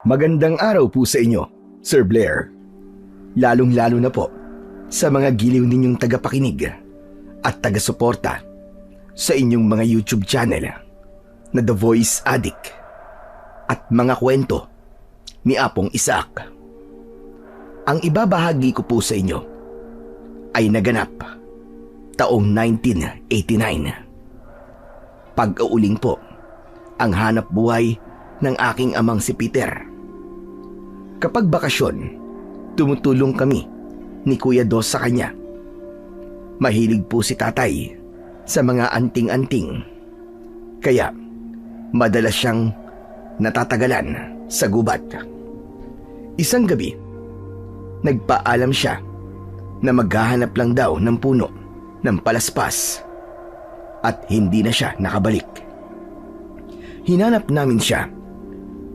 Magandang araw po sa inyo, Sir Blair. Lalong-lalo na po sa mga giliw ninyong tagapakinig at taga-suporta sa inyong mga YouTube channel na The Voice Addict at mga kwento ni Apong Isaac. Ang ibabahagi ko po sa inyo ay naganap taong 1989. Pag-uuling po ang hanap buhay ng aking amang si Peter. Kapag bakasyon, tumutulong kami ni Kuya Dos sa kanya. Mahilig po si tatay sa mga anting-anting. Kaya madalas siyang natatagalan sa gubat. Isang gabi, nagpaalam siya na maghahanap lang daw ng puno ng palaspas at hindi na siya nakabalik. Hinanap namin siya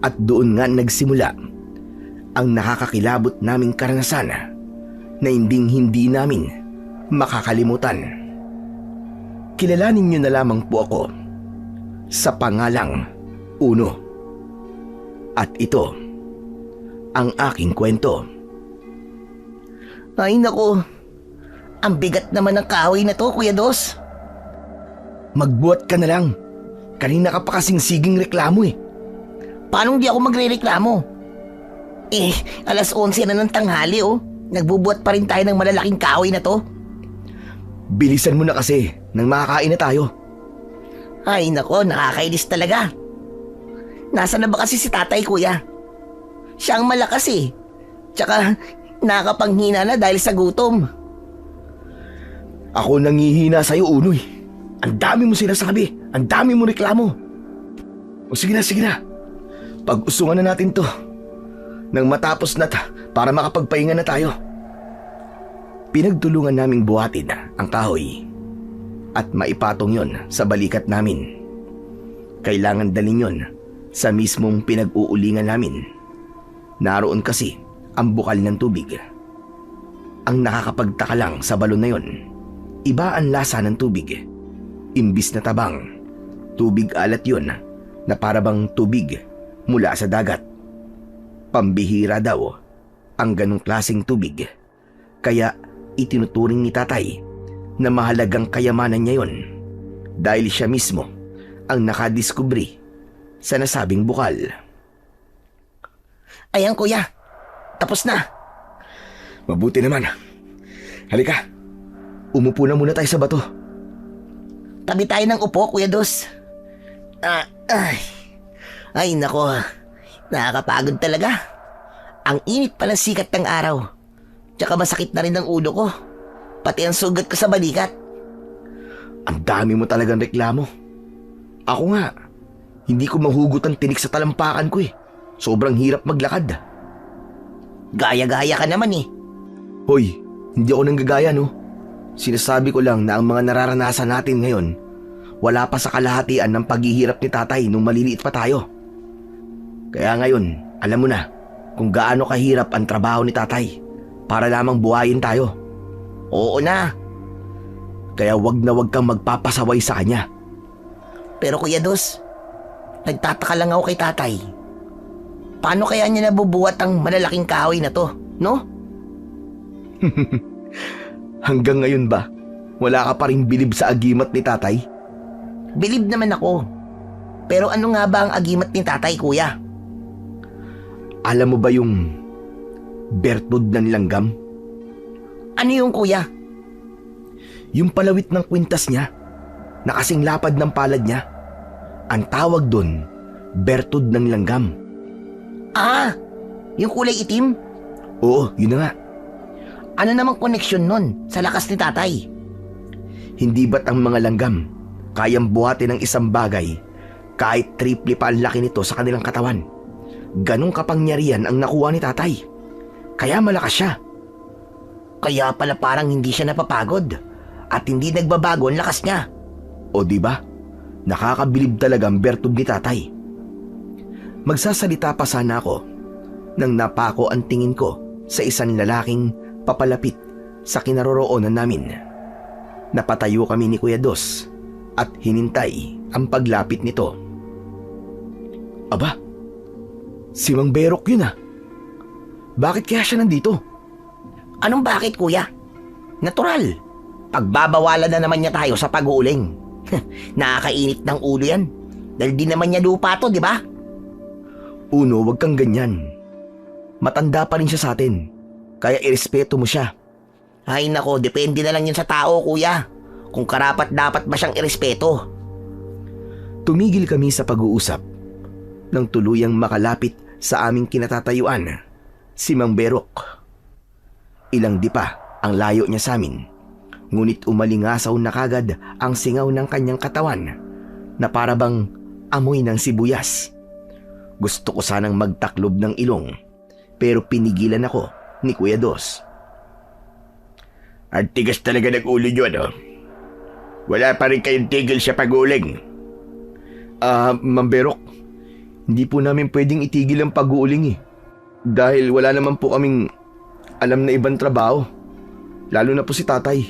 at doon nga nagsimula ang nakakakilabot naming karanasan na hindi namin makakalimutan. Kilalanin niyo na lamang po ako sa pangalang Uno. At ito ang aking kwento. Ay nako, ang bigat naman ng kahoy na to, Kuya Dos. Magbuhat ka na lang. Kanina ka pa kasing siging reklamo eh. Paano di ako magre-reklamo? Alas 11 na ng tanghali Nagbubuhat pa rin tayo ng malalaking kahoy na to. Bilisan mo na kasi nang makakain na tayo. Ay nako, nakakainis talaga. Nasaan na ba kasi si tatay, Kuya? Siya ang malakas eh. Tsaka nakapanghina na dahil sa gutom. Ako nangihina sa'yo, Unoy. Ang dami mo sinasabi. Ang dami mo reklamo. O sige na. Pag-usungan na natin to. Nang matapos na para makapagpahinga na tayo. Pinagtulungan naming buhatin ang kahoy at maipatong yon sa balikat namin. Kailangan dalhin yon sa mismong pinag-uulingan namin. Naroon kasi ang bukal ng tubig. Ang nakakapagtaka lang sa balon na yon, iba ang lasa ng tubig. Imbis na tabang, tubig alat yon na parabang tubig mula sa dagat. Pambihira daw ang ganong klaseng tubig. Kaya itinuturing ni tatay na mahalagang kayamanan niya yon dahil siya mismo ang nakadiskubri sa nasabing bukal. Ayan, Kuya. Tapos na. Mabuti naman. Halika. Umupo na muna tayo sa bato. Tabi tayo ng upo, Kuya Dos. Ay nako. Nakakapagod talaga. Ang init pa ng sikat ng araw. Tsaka masakit na rin ang ulo ko. Pati ang sugat ko sa balikat. Ang dami mo talagang reklamo. Ako nga, hindi ko mahugot ang tinik sa talampakan ko eh. Sobrang hirap maglakad. Gaya-gaya ka naman eh. Hoy, hindi ako nanggagaya no. Sinasabi ko lang na ang mga nararanasan natin ngayon, wala pa sa kalahatian ng paghihirap ni tatay nung maliliit pa tayo. Kaya ngayon, alam mo na kung gaano kahirap ang trabaho ni tatay para lamang buhayin tayo. Oo na. Kaya wag na wag kang magpapasaway sa kanya. Pero Kuya Dos, nagtataka lang ako kay tatay. Paano kaya niya nabubuhat ang malalaking kahoy na to, no? Hanggang ngayon ba, wala ka pa rin bilib sa agimat ni tatay? Bilib naman ako. Pero ano nga ba ang agimat ni tatay, Kuya? Alam mo ba yung bertud ng langgam? Ano yung, Kuya? Yung palawit ng kwintas niya, na kasing lapad ng palad niya. Ang tawag doon, bertud ng langgam. Yung kulay itim? Oo, yun na nga. Ano namang koneksyon nun sa lakas ni tatay? Hindi ba't ang mga langgam kayang buhatin ng isang bagay kahit triple pa ang laki nito sa kanilang katawan? Ganong kapangyarihan ang nakuha ni tatay. Kaya malakas siya. Kaya pala parang hindi siya napapagod at hindi nagbabago ang lakas niya. O di ba? Nakakabilib talaga ang bertud ni tatay. Magsasalita pa sana ako nang napako ang tingin ko sa isang lalaking papalapit sa kinaroroonan namin. Napatayo kami ni Kuya Dos at hinintay ang paglapit nito. Aba, Si Mang Berok yun ah. Bakit kaya siya nandito? Anong bakit, kuya? Natural. Pagbabawalan na naman niya tayo sa pag-uuling. Nakakainit ng ulo yan. Dahil di naman niya lupa to, di ba? Uno, wag kang ganyan. Matanda pa rin siya sa atin. Kaya irespeto mo siya. Ay nako, depende na lang yun sa tao, kuya. Kung karapat dapat ba siyang irespeto. Tumigil kami sa pag-uusap nang tuluyang makalapit sa aming kinatatayuan, si Mang Berok. Ilang di pa ang layo niya sa amin, ngunit umalingasaw na kagad ang singaw ng kanyang katawan na parabang amoy ng sibuyas. Gusto ko sanang magtaklob ng ilong pero pinigilan ako ni Kuya Dos. Ang tigas talaga ng ulo nyo, ano? Wala pa rin kayong tigil sa pag-uuling. Mang Berok, hindi po namin pwedeng itigil ang pag-uuling eh. Dahil wala naman po kaming alam na ibang trabaho. Lalo na po si tatay.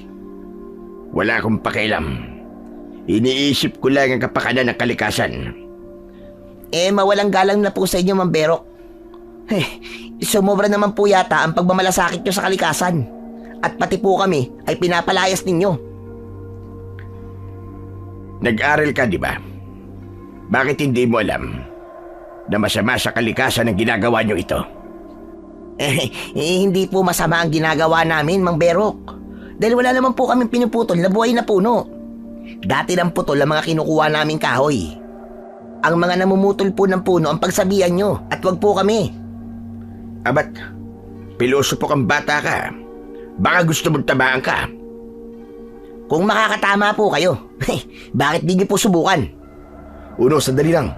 Wala akong pakialam. Iniisip ko lang ang kapakanan ng kalikasan. Mawalang galang na po sa inyo, Mang Berok. Sumobra naman po yata ang pagmamalasakit nyo sa kalikasan. At pati po kami ay pinapalayas ninyo. Nag-aral ka, di ba? Bakit hindi mo alam na masama sa kalikasan ang ginagawa nyo ito? Hindi po masama ang ginagawa namin, Mang Berok. Dahil wala naman po kaming pinuputol na buhay na puno. Dati lang putol ang mga kinukuha naming kahoy. Ang mga namumutol po ng puno ang pagsabihan nyo at wag po kami. Abat, pilosopo kang bata ka. Baka gusto mong tabaan ka. Kung makakatama po kayo, bakit di nyo po subukan? Uno, sandali lang.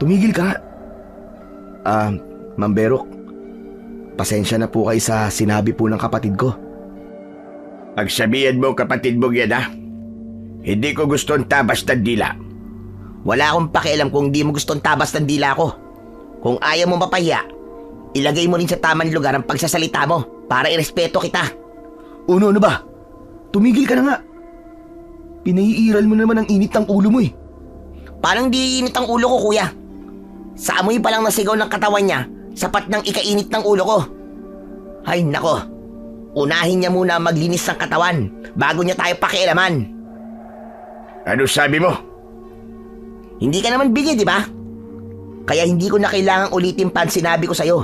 Tumigil ka nga. Mang Berok, pasensya na po kayo sa sinabi po ng kapatid ko. Pagsabihan mo kapatid mo yan, ha? Hindi ko gusto ang tabas ng dila. Wala akong pakialam kung di mo gustong tabas ng dila ko. Kung ayaw mo mapahiya, ilagay mo rin sa tamang lugar ang pagsasalita mo para irespeto kita. Uno, ano ba? Tumigil ka na nga. Pinaiiral mo naman ang init ng ulo mo eh. Parang di init ang ulo ko, kuya. Sa amoy pa lang nasigaw ng katawan niya, sapat ng ikainit ng ulo ko. Ay nako, unahin niya muna maglinis ng katawan bago niya tayo pakialaman. Ano sabi mo? Hindi ka naman bigay, di ba? Kaya hindi ko na kailangang ulitin pa ang sinabi ko sa'yo.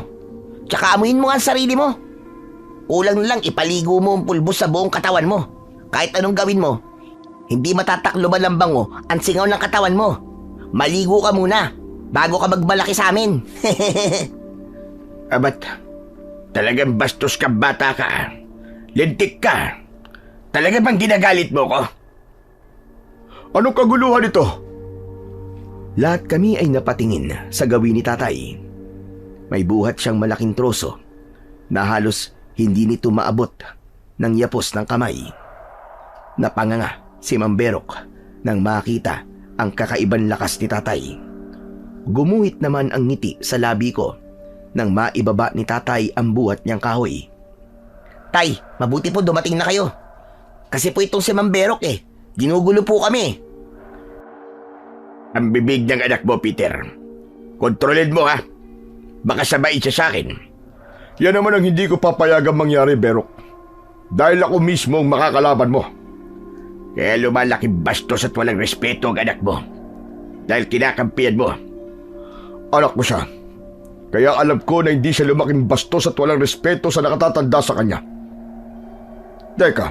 Tsaka amuyin mo nga ang sarili mo. Kulang na lang ipaligo mo ang pulbos sa buong katawan mo. Kahit anong gawin mo, hindi matatakloban ng bango ang singaw ng katawan mo. Maligo ka muna bago ka magmalaki sa amin. Abat, talagang bastos ka bata ka. Lintik ka. Talaga bang ginagalit mo ko? Anong kaguluhan ito? Lahat kami ay napatingin sa gawin ni tatay. May buhat siyang malaking troso na halos hindi nito maabot ng yapos ng kamay. Napanganga si Mang Berok nang makita ang kakaibang lakas ni tatay. Gumuhit naman ang ngiti sa labi ko nang maibaba ni tatay ang buhat niyang kahoy. Tay, mabuti po dumating na kayo. Kasi po itong si Mang Berok ginugulo po kami. Ang bibig ng anak mo, Peter. Kontrolin mo, ha? Baka sabay siya sa akin. Yan naman ang hindi ko papayagang mangyari, Berok. Dahil ako mismo ang makakalaban mo. Kaya lumalaki bastos at walang respeto ang anak mo. Dahil kinakampihan mo. Anak mo siya. Kaya alam ko na hindi siya lumaking bastos at walang respeto sa nakatatanda sa kanya. Teka,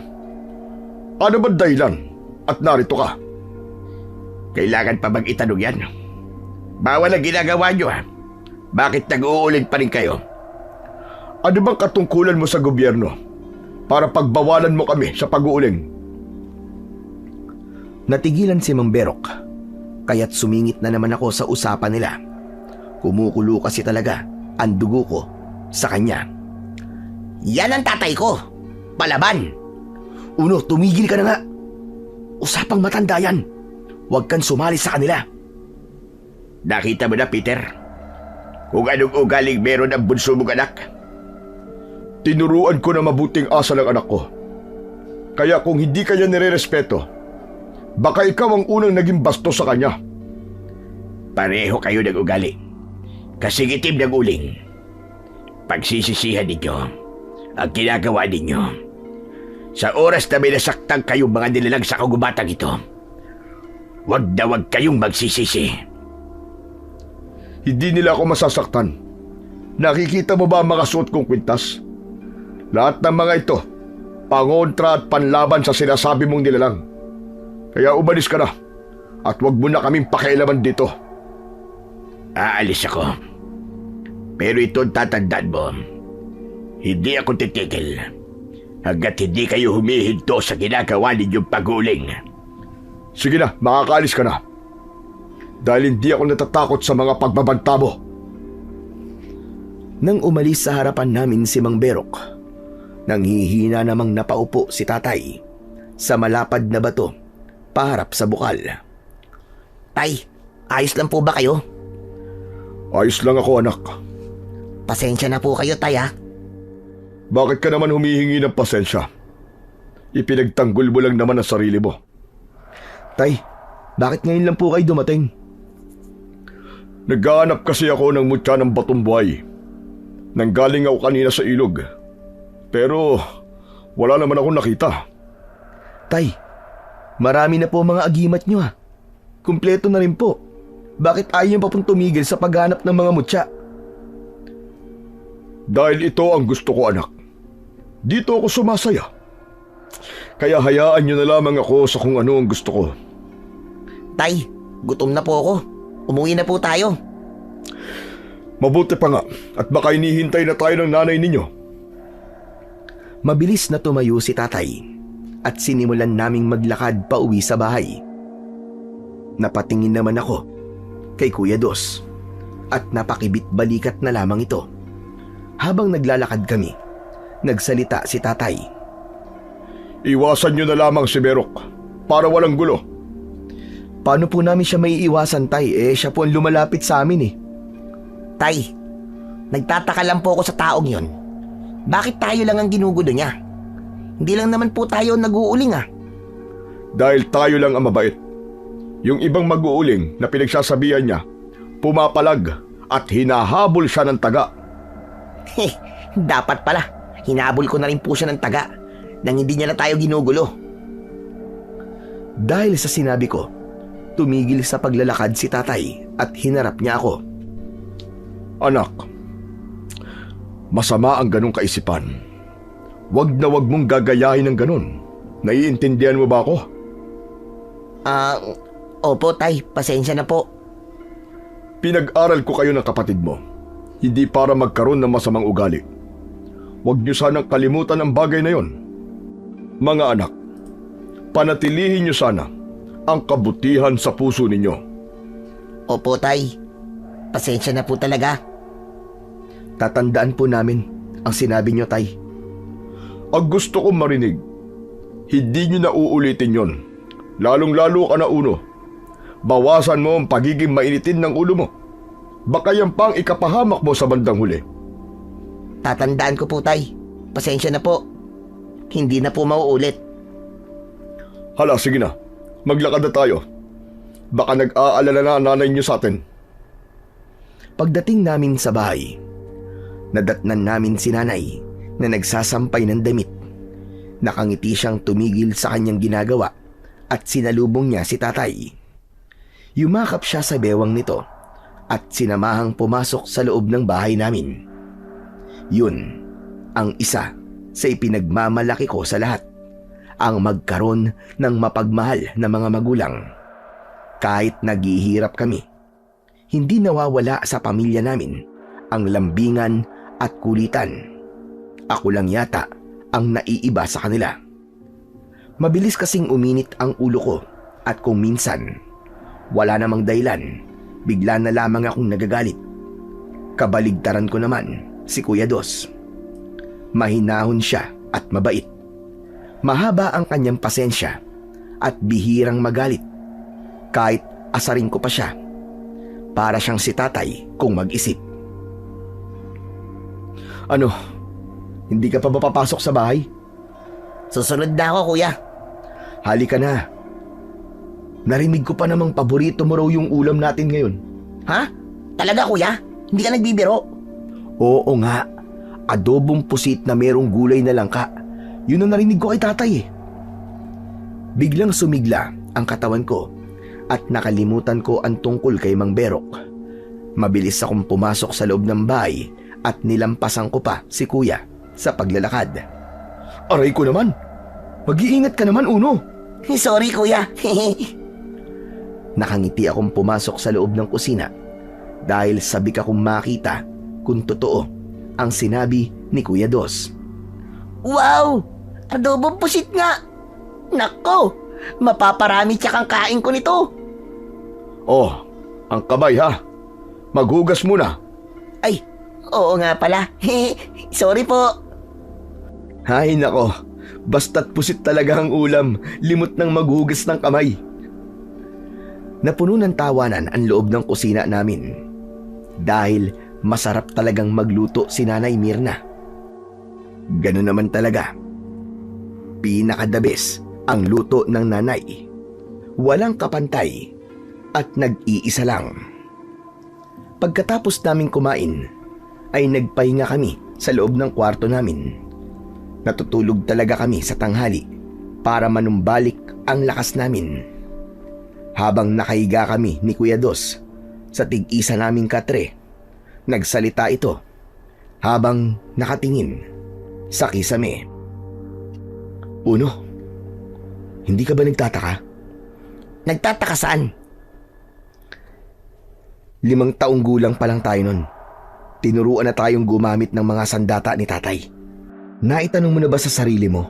ano ba dahilan at narito ka? Kailangan pa bang itanong yan? Bawal ang ginagawa nyo, ha? Bakit nag-uuling pa rin kayo? Ano bang katungkulan mo sa gobyerno para pagbawalan mo kami sa pag-uuling? Natigilan si Mang Berok, kaya't sumingit na naman ako sa usapan nila. Kumukulo kasi talaga ang dugo ko sa kanya. Yan ang tatay ko. Palaban. Uno, tumigil ka na nga. Usapang matanda yan. Huwag kang sumali sa kanila. Nakita mo na, Peter? Kung anong ugaling meron ang bunso mong anak? Tinuruan ko na mabuting asa ng anak ko. Kaya kung hindi kanya nire-respeto, baka ikaw ang unang naging bastos sa kanya. Pareho kayo ng ugali. Kasingitim ng uling. Pagsisisihan ninyo ang ginagawa ninyo. Sa oras na may nasaktan kayong mga nilalang sa kagubatang ito, wag na wag kayong magsisisi. Hindi nila ako masasaktan. Nakikita mo ba ang mga suot kong kwintas? Lahat ng mga ito, pangontra at panlaban sa sinasabi mong nilalang. Kaya umalis ka na at wag mo na kaming pakialaman dito. Aalis ako. Pero ito ang tatandaan mo. Hindi ako titigil hanggat hindi kayo humihinto sa ginagawa ninyong pag-uuling. Sige na, makakaalis ka na. Dahil hindi ako natatakot sa mga pagbabanta mo. Nang umalis sa harapan namin si Mang Berok, nanghihina namang napaupo si tatay sa malapad na bato paharap sa bukal. Tay, ayos lang po ba kayo? Ayos lang ako, anak. Pasensya na po kayo, tay, ha? Bakit ka naman humihingi ng pasensya? Ipinagtanggol mo lang naman ang sarili mo. Tay, bakit ngayon lang po kayo dumating? Naghahanap kasi ako ng mutya ng batong buhay. Nanggaling ako kanina sa ilog. Pero wala naman akong nakita. Tay, marami na po mga agimat nyo ha. Kumpleto na rin po. Bakit ayaw pa pong tumigil sa paghanap ng mga mutya? Dahil ito ang gusto ko, anak. Dito ako sumasaya. Kaya hayaan nyo na lamang ako sa kung ano ang gusto ko. Tay, gutom na po ako. Umuwi na po tayo. Mabuti pa nga at baka inihintay na tayo ng nanay ninyo. Mabilis na tumayo si tatay at sinimulan naming maglakad pa uwi sa bahay. Napatingin naman ako kay Kuya Dos at napakibit balikat na lamang ito. Habang naglalakad kami, nagsalita si tatay. Iwasan nyo na lamang si Berok para walang gulo. Paano po namin siya maiiwasan, tay? Siya po ang lumalapit sa amin eh. Tay, nagtataka lang po ako sa taong yon. Bakit tayo lang ang ginugulo niya? Hindi lang naman po tayo nag-uuling, ah. Dahil tayo lang ang mabait. Yung ibang mag-uuling na pinagsasabihan niya, pumapalag at hinahabol siya ng taga. Dapat pala, hinabol ko na rin po siya ng taga nang hindi niya na tayo ginugulo. Dahil sa sinabi ko, tumigil sa paglalakad si tatay at hinarap niya ako. Anak, masama ang ganong kaisipan. Wag na wag mong gagayahin ng ganon. Naiintindihan mo ba ako? Opo tay, pasensya na po. Pinag-aral ko kayo ng kapatid mo. Hindi para magkaroon ng masamang ugali. Huwag niyo sanang kalimutan ang bagay na yon. Mga anak, panatilihin niyo sana ang kabutihan sa puso ninyo. Opo tay, pasensya na po talaga. Tatandaan po namin ang sinabi niyo, tay. Ang gusto kong marinig, hindi niyo na uulitin yon. Lalong-lalo ka na uno. Bawasan mo ang pagiging mainitin ng ulo mo. Baka yan pang ikapahamak mo sa bandang huli. Tatandaan ko po tay, pasensya na po. Hindi na po mauulit. Hala, sige na. Maglakad na tayo. Baka nag-aalala na ang nanay niyo sa atin. Pagdating namin sa bahay, nadatnan namin si nanay na nagsasampay ng damit. Nakangiti siyang tumigil sa kanyang ginagawa at sinalubong niya si tatay. Yumakap siya sa bewang nito at sinamahang pumasok sa loob ng bahay namin. Yun ang isa sa ipinagmamalaki ko sa lahat, ang magkaroon ng mapagmahal na mga magulang. Kahit naghihirap kami, hindi nawawala sa pamilya namin ang lambingan at kulitan. Ako lang yata ang naiiba sa kanila. Mabilis kasing uminit ang ulo ko at kung minsan, wala namang dahilan, bigla na lamang akong nagagalit. Kabaligtaran ko naman si Kuya Dos. Mahinahon siya at mabait. Mahaba ang kanyang pasensya at bihirang magalit. Kahit asarin ko pa siya, para siyang si tatay kung mag-isip. Ano, hindi ka pa ba papasok sa bahay? Susunod na ako kuya. Halika na. Narinig ko pa namang paborito mo raw yung ulam natin ngayon. Ha? Talaga kuya? Hindi ka nagbibiro. Oo nga, adobong pusit na merong gulay na langka. Yun ang narinig ko kay tatay eh. Biglang sumigla ang katawan ko at nakalimutan ko ang tungkol kay Mang Berok. Mabilis akong pumasok sa loob ng bahay at nilampasan ko pa si Kuya sa paglalakad. Aray ko naman! Mag-iingat ka naman, Uno! Sorry, kuya. Nakangiti akong pumasok sa loob ng kusina dahil sabik akong makita kung totoo ang sinabi ni Kuya Dos. Wow! Adobong pusit nga! Nako! Mapaparami tsakang kain ko nito. Oh, ang kamay ha. Maghugas muna. Ay, oo nga pala. Sorry po. Hay nako, basta't pusit talaga ang ulam, limot ng maghugas ng kamay. Napuno ng tawanan ang loob ng kusina namin dahil masarap talagang magluto si Nanay Mirna. Ganun naman talaga. Pinakadabis ang luto ng nanay. Walang kapantay at nag-iisa lang. Pagkatapos naming kumain, ay nagpahinga kami sa loob ng kwarto namin. Natutulog talaga kami sa tanghali para manumbalik ang lakas namin. Habang nakahiga kami ni Kuya Dos sa tig-isa naming katre, nagsalita ito habang nakatingin sa kisame. Uno, hindi ka ba nagtataka? Nagtataka saan? 5 taong gulang pa lang tayo nun. Tinuruan na tayong gumamit ng mga sandata ni tatay. Naitanong mo na ba sa sarili mo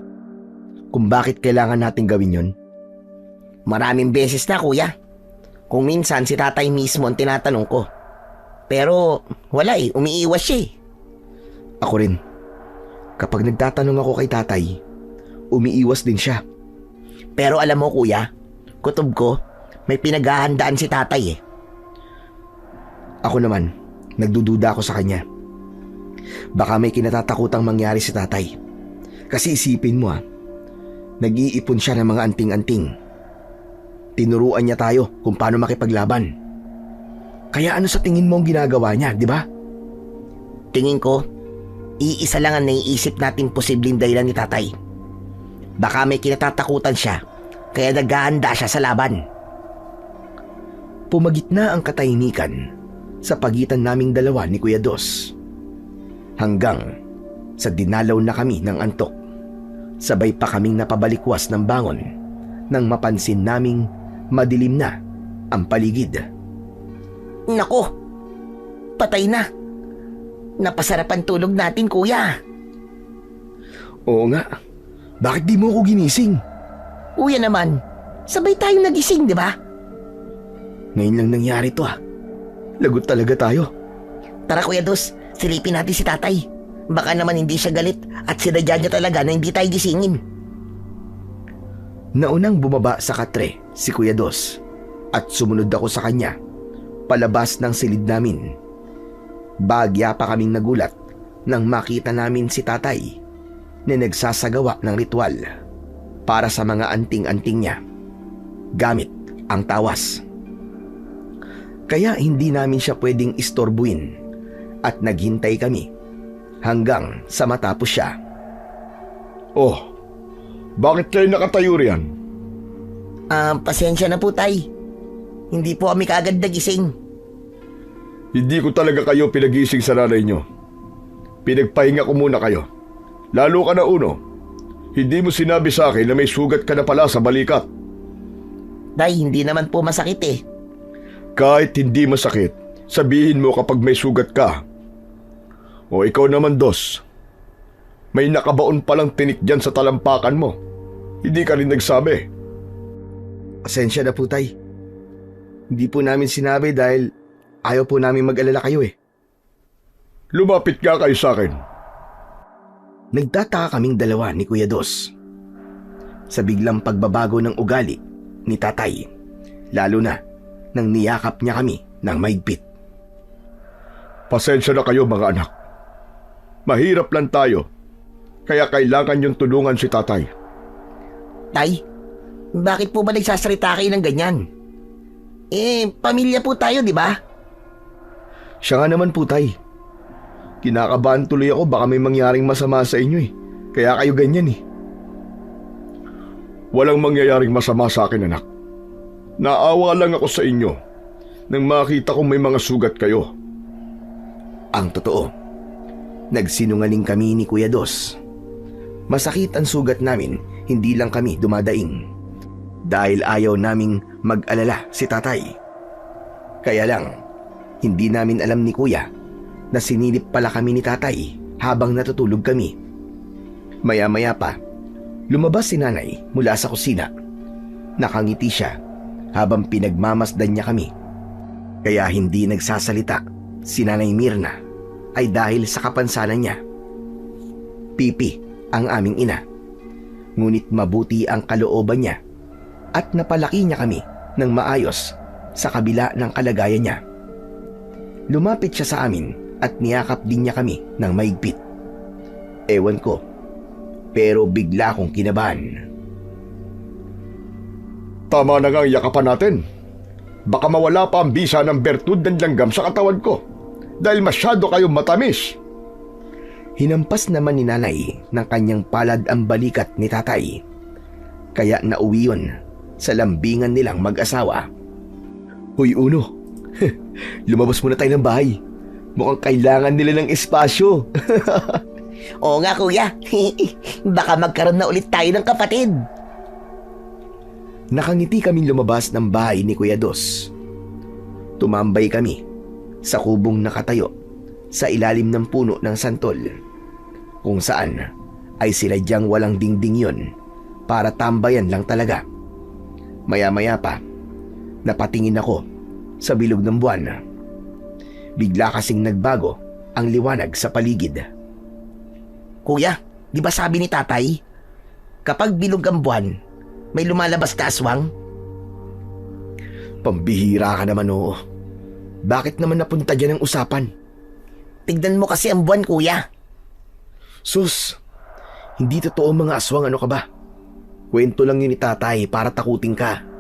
kung bakit kailangan natin gawin yon? Maraming beses na, kuya. Kung minsan si tatay mismo ang tinatanong ko. Pero wala eh, umiiwas siya eh. Ako rin. Kapag nagtatanong ako kay tatay, umiiwas din siya. Pero alam mo, kuya, kutob ko, may pinaghahandaan si tatay eh. Ako naman, nagdududa ako sa kanya. Baka may kinatatakutang mangyari si tatay. Kasi isipin mo nag-iipon siya ng mga anting-anting. Tinuruan niya tayo kung paano makipaglaban. Kaya ano sa tingin mo ang ginagawa niya, di ba? Tingin ko, iisa lang ang naiisip nating posibleng dahilan ni tatay. Baka may kinatatakutan siya, kaya naghahanda siya sa laban. Pumagitna ang katahimikan sa pagitan naming dalawa ni Kuya Dos. Hanggang sa dinalaw na kami ng antok. Sabay pa kaming napabalikwas ng bangon nang mapansin naming madilim na ang paligid. Nako, patay na. Napasarap ang tulog natin, kuya. Oo nga. Bakit di mo ako ginising? Kuya naman, sabay tayong nagising, di ba? Ngayon lang nangyari to Lagot talaga tayo. Tara, Kuya Dos, silipin natin si tatay. Baka naman hindi siya galit at sinadya niya talaga na hindi tayo gisingin. Naunang bumaba sa katre si Kuya Dos at sumunod ako sa kanya palabas ng silid namin. Bagya pa kaming nagulat nang makita namin si tatay na nagsasagawa ng ritual para sa mga anting-anting niya gamit ang tawas. Kaya hindi namin siya pwedeng istorbuin at naghintay kami hanggang sa matapos siya. Oh, bakit kayo nakatayo riyan? Pasensya na po, tay. Hindi po kami kaagad nagising. Hindi ko talaga kayo pinagising sa nanay nyo. Pinagpahinga ko muna kayo. Lalo ka na, Uno. Hindi mo sinabi sa akin na may sugat ka na pala sa balikat. Tay, hindi naman po masakit eh. Kahit hindi masakit, sabihin mo kapag may sugat ka. O ikaw naman, Dos. May nakabaon palang tinik dyan sa talampakan mo. Hindi ka rin nagsabi. Pasensya na po, tay. Hindi po namin sinabi dahil ayaw po namin mag-alala kayo eh. Lumapit ka kayo sa akin. Nagtataka kaming dalawa ni Kuya Dos sa biglang pagbabago ng ugali ni tatay, lalo na nang niyakap niya kami ng mahigpit. Pasensya na kayo, mga anak. Mahirap lang tayo, kaya kailangan yung tulungan si tatay. Tay, bakit po ba nagsasalita kayo ng ganyan? Pamilya po tayo, di ba? Siya nga naman po, Tay. Kinakabahan tuloy ako, baka may mangyaring masama sa inyo eh. Kaya kayo ganyan eh. Walang mangyayaring masama sa akin, anak. Naawa lang ako sa inyo nang makita kong may mga sugat kayo. Ang totoo, nagsinungaling kami ni Kuya Dos. Masakit ang sugat namin, hindi lang kami dumadaing. Dahil ayaw naming mag-alala si Tatay. Kaya lang, hindi namin alam ni Kuya na sinilip pala kami ni Tatay habang natutulog kami. Maya-maya pa, lumabas si Nanay mula sa kusina. Nakangiti siya habang pinagmamasdan niya kami. Kaya hindi nagsasalita si Nanay Mirna ay dahil sa kapansanan niya. Pipi ang aming ina. Ngunit mabuti ang kalooban niya at napalaki niya kami ng maayos sa kabila ng kalagayan niya. Lumapit siya sa amin at niyakap din niya kami ng maigpit. Ewan ko, pero bigla kong kinabahan. Tama na nga ang yakapan natin. Baka mawala pa ang bisa ng bertud ng langgam sa katawan ko dahil masyado kayong matamis. Hinampas naman ni Nanay ng kanyang palad ang balikat ni Tatay. Kaya nauwi yun sa lambingan nilang mag-asawa. Hoy Uno, lumabas muna tayo ng bahay. Mukhang kailangan nila ng espasyo. Oo nga kuya, baka magkaroon na ulit tayo ng kapatid. Nakangiti kaming lumabas ng bahay ni Kuya Dos. Tumambay kami sa kubong nakatayo sa ilalim ng puno ng santol, kung saan ay sinadyang walang dingding yon para tambayan lang talaga. Maya-maya pa, napatingin ako sa bilog ng buwan. Bigla kasing nagbago ang liwanag sa paligid. Kuya, di ba sabi ni tatay, kapag bilog ang buwan, may lumalabas na aswang? Pambihira ka naman, oo. Bakit naman napunta dyan ang usapan? Tignan mo kasi ang buwan, kuya. Sus, hindi totoo mga aswang, ano ka ba? Kwento lang yun ni tatay para takutin ka.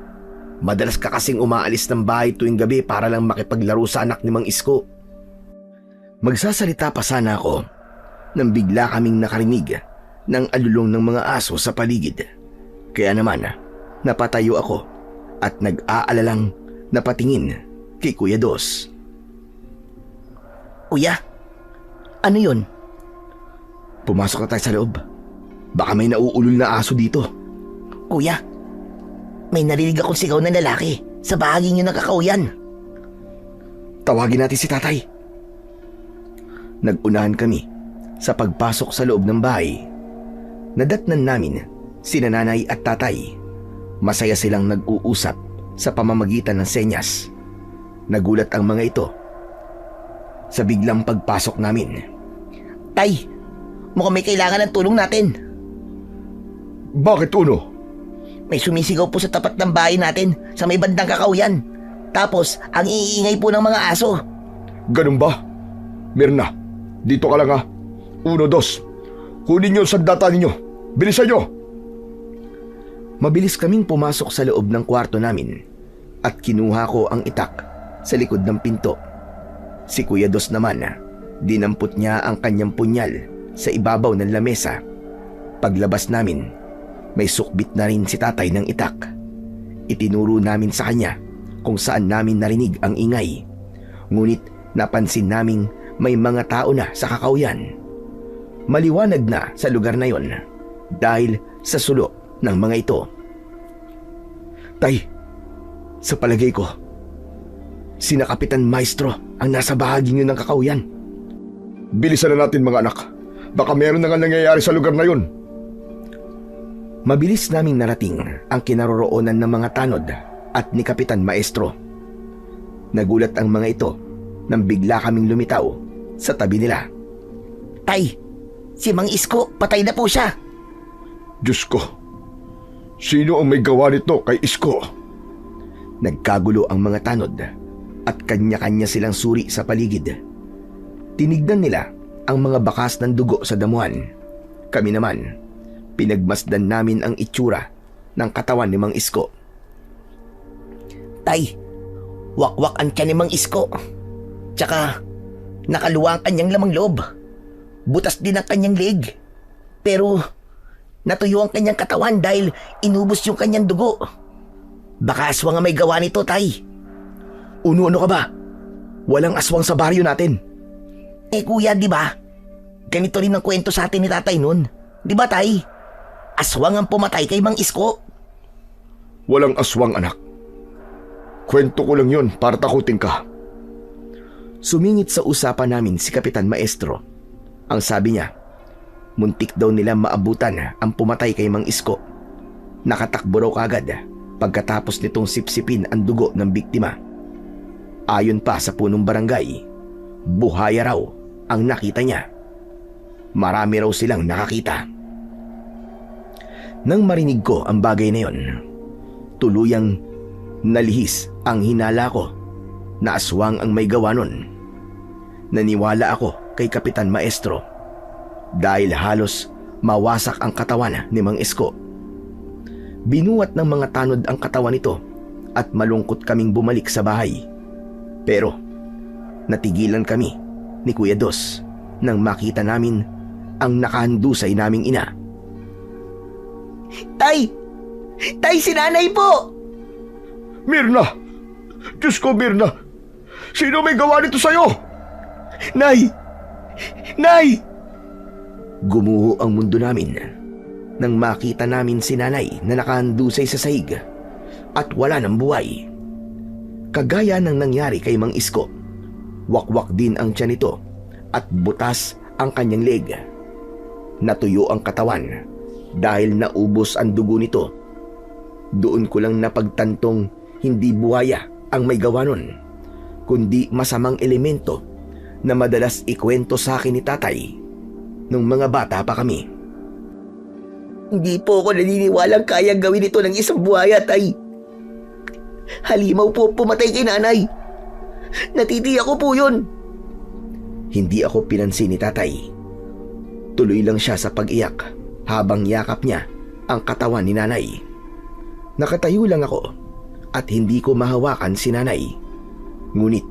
Madalas ka kasing umaalis ng bahay tuwing gabi para lang makipaglaro sa anak ni Mang Isko. Magsasalita pa sana ako nang bigla kaming nakarinig ng alulong ng mga aso sa paligid. Kaya naman, napatayo ako at nag-aalalang napatingin kay Kuya Dos. Kuya, ano yun? Pumasok na tayo sa loob. Baka may nauulol na aso dito. Kuya, may narinig akong sigaw ng lalaki sa bahagi niyo ng kakauyan. Tawagin natin si tatay. Nag-unahan kami sa pagpasok sa loob ng bahay. Nadatnan namin sina nanay at tatay. Masaya silang nag-uusap sa pamamagitan ng senyas. Nagulat ang mga ito sa biglang pagpasok namin. Tay, mukhang may kailangan ng tulong natin. Bakit, Uno? May sumisigaw po sa tapat ng bahay natin sa may bandang kakauyan. Tapos, ang iingay po ng mga aso. Ganun ba? Mirna, dito ka lang ha. 1, 2. Kunin niyo ang sandata ninyo. Bilisan niyo! Mabilis kaming pumasok sa loob ng kwarto namin at kinuha ko ang itak sa likod ng pinto. Si Kuya Dos naman, dinampot niya ang kanyang punyal sa ibabaw ng lamesa. Paglabas namin, may sukbit na rin si tatay ng itak. Itinuro namin sa kanya kung saan namin narinig ang ingay. Ngunit napansin naming may mga tao na sa kakauyan. Maliwanag na sa lugar na yon dahil sa sulok ng mga ito. Tay, sa palagay ko, sina Kapitan Maestro ang nasa bahagi niyo ng kakauyan. Bilisan na natin mga anak. Baka meron na nga nangyayari sa lugar na yun. Mabilis naming narating ang kinaroroonan ng mga tanod at ni Kapitan Maestro. Nagulat ang mga ito nang bigla kaming lumitaw sa tabi nila. Tay, si Mang Isko, patay na po siya. Diyos ko, sino ang may gawa nito kay Isko? Nagkagulo ang mga tanod at kanya-kanya silang suri sa paligid. Tinignan nila ang mga bakas ng dugo sa damuhan. Kami naman, pinagmasdan namin ang itsura ng katawan ni Mang Isko. Tay, wakwak ang tiyan ni Mang Isko. Tsaka Nakaluwa ang kanyang lamang loob. Butas din ang kanyang leg. Pero natuyo ang kanyang katawan dahil inubos yung kanyang dugo. Baka aswang ang may gawa nito, Tay. Ano ka ba? Walang aswang sa baryo natin. Kuya, di ba? Ganito rin ang kwento sa atin ni tatay nun. Di ba, Tay? Aswang ang pumatay kay Mang Isko. Walang aswang, anak. Kwento ko lang yun para takutin ka. Sumingit sa usapan namin si Kapitan Maestro. Ang sabi niya, muntik daw nila maabutan ang pumatay kay Mang Isko. Nakatakbo raw kagad pagkatapos nitong sipsipin ang dugo ng biktima. Ayon pa sa punong barangay, buhaya raw ang nakita niya. Marami raw silang nakakita. Nang marinig ko ang bagay na yon, tuluyang nalihis ang hinala ko na aswang ang may gawa nun. Naniwala ako kay Kapitan Maestro dahil halos mawasak ang katawan ni Mang Isko. Binuwat ng mga tanod ang katawan nito at malungkot kaming bumalik sa bahay. Pero natigilan kami ni Kuya Dos nang makita namin ang nakahandusay naming ina. Tay! Tay, si nanay po! Mirna! Diyos ko, Mirna! Sino may gawa nito sa'yo? Nay! Nay! Gumuho ang mundo namin nang makita namin si nanay na nakahandusay sa sahig at wala ng buhay. Kagaya ng nangyari kay Mang Isko, wakwak din ang tiyan nito at butas ang kanyang leg. Natuyo ang katawan dahil naubos ang dugo nito. Doon ko lang napagtantong hindi buhaya ang may gawa nun, kundi masamang elemento na madalas ikwento sa akin ni tatay nung mga bata pa kami. Hindi po ako naniniwalang kayang gawin ito ng isang buhaya, Tay. Halimaw po pumatay kay nanay. Natitiyak ko po yun. Hindi ako pinansin ni tatay. Tuloy lang siya sa pag-iyak habang yakap niya ang katawan ni nanay. Nakatayo lang ako at hindi ko mahawakan si nanay. Ngunit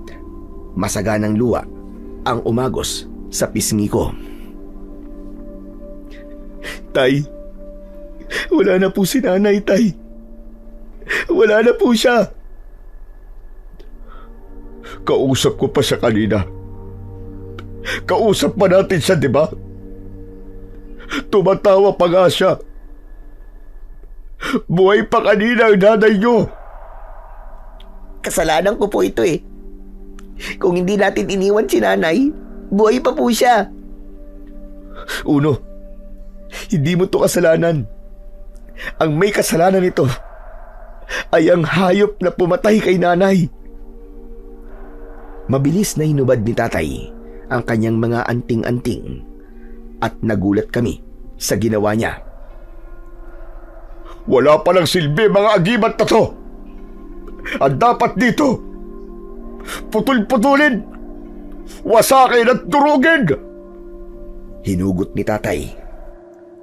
masaganang luha ang umagos sa pisngi ko. Tay, wala na po si nanay, Tay. Wala na po siya. Kausap ko pa siya kanina. Kausap pa natin siya, di ba? Tumatawa pa nga siya. Buhay pa kanina ang nanay niyo. Kasalanan ko po ito eh. Kung hindi natin iniwan si nanay, buhay pa po siya. Uno, hindi mo to kasalanan. Ang may kasalanan nito ay ang hayop na pumatay kay nanay. Mabilis na hinubad ni tatay ang kanyang mga anting-anting at nagulat kami sa ginawa niya. Wala palang silbi mga agimat na to. Ang dapat dito, putol-putulin, wasakin at durugin. Hinugot ni tatay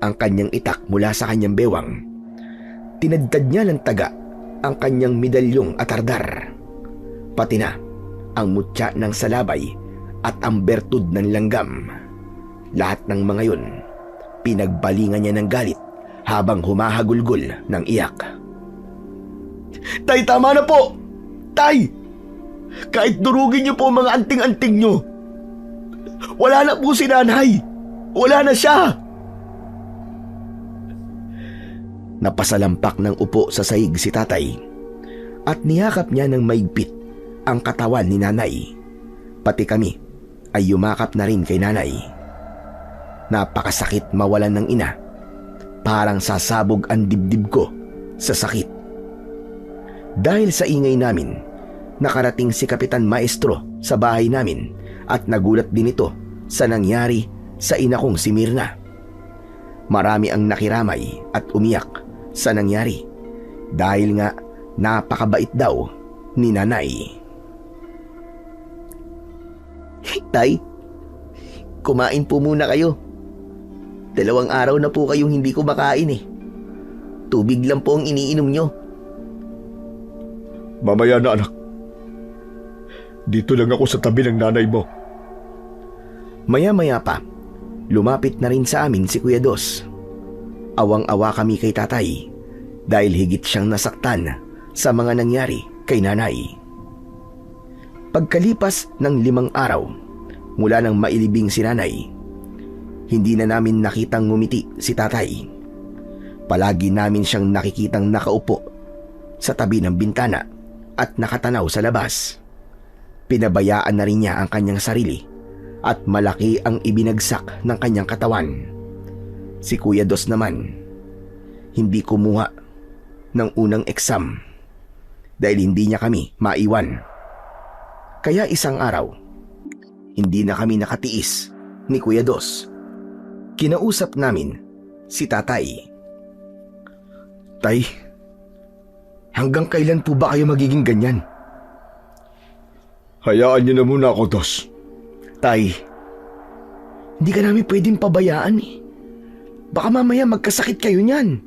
ang kanyang itak mula sa kanyang bewang. Tinadtad niya ng taga ang kanyang medalyong atardar, pati na ang mutya ng salabay at ang bertud ng langgam. Lahat ng mga yun, pinagbalingan niya ng galit habang humahagulgol ng iyak. Tay, tama na po! Tay! Kahit durugin niyo po mga anting-anting niyo, wala na po si nanay! Wala na siya! Napasalampak ng upo sa sahig si tatay at niyakap niya ng maigpit ang katawan ni nanay. Pati kami ay yumakap na rin kay nanay. Napakasakit mawalan ng ina. Parang sasabog ang dibdib ko sa sakit. Dahil sa ingay namin, nakarating si Kapitan Maestro sa bahay namin at nagulat din ito sa nangyari sa ina kong si Mirna. Marami ang nakiramay at umiyak sa nangyari dahil nga napakabait daw ni nanay. Tay, kumain po muna kayo. 2 araw na po kayong hindi ko makain eh. Tubig lang po ang iniinom nyo. Mamaya na, anak. Dito lang ako sa tabi ng nanay mo. Maya-maya pa, lumapit na rin sa amin si Kuya Dos. Awang-awa kami kay tatay dahil higit siyang nasaktan sa mga nangyari kay nanay. Pagkalipas ng 5 araw mula nang mailibing si nanay, hindi na namin nakitang ngumiti si tatay. Palagi namin siyang nakikitang nakaupo sa tabi ng bintana at nakatanaw sa labas. Pinabayaan na rin niya ang kanyang sarili at malaki ang ibinagsak ng kanyang katawan. Si Kuya Dos naman, hindi kumuha ng unang exam dahil hindi niya kami maiwan. Kaya isang araw, hindi na kami nakatiis ni Kuya Dos. Kinausap namin si tatay. Tay, hanggang kailan po ba kayo magiging ganyan? Hayaan niyo na muna ako, Dos. Tay, hindi ka namin pwedeng pabayaan eh. Baka mamaya magkasakit kayo niyan.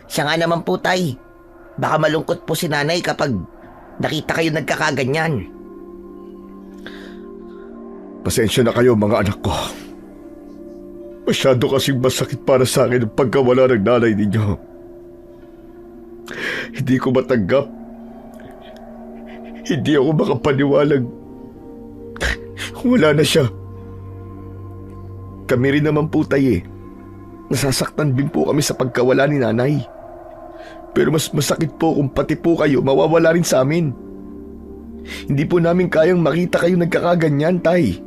Siya nga naman po, tay. Baka malungkot po si nanay kapag nakita kayo nagkakaganyan. Pasensya na kayo, mga anak ko. Masyado kasing masakit para sa akin ang pagkawala ng nanay ninyo. Hindi ko matanggap. Hindi ako makapaniwalag. Wala na siya. Kami rin naman po, tay eh. Nasasaktan din po kami sa pagkawala ni nanay. Pero mas masakit po kung pati po kayo mawawala rin sa amin. Hindi po namin kayang makita kayo nagkakaganyan, tay.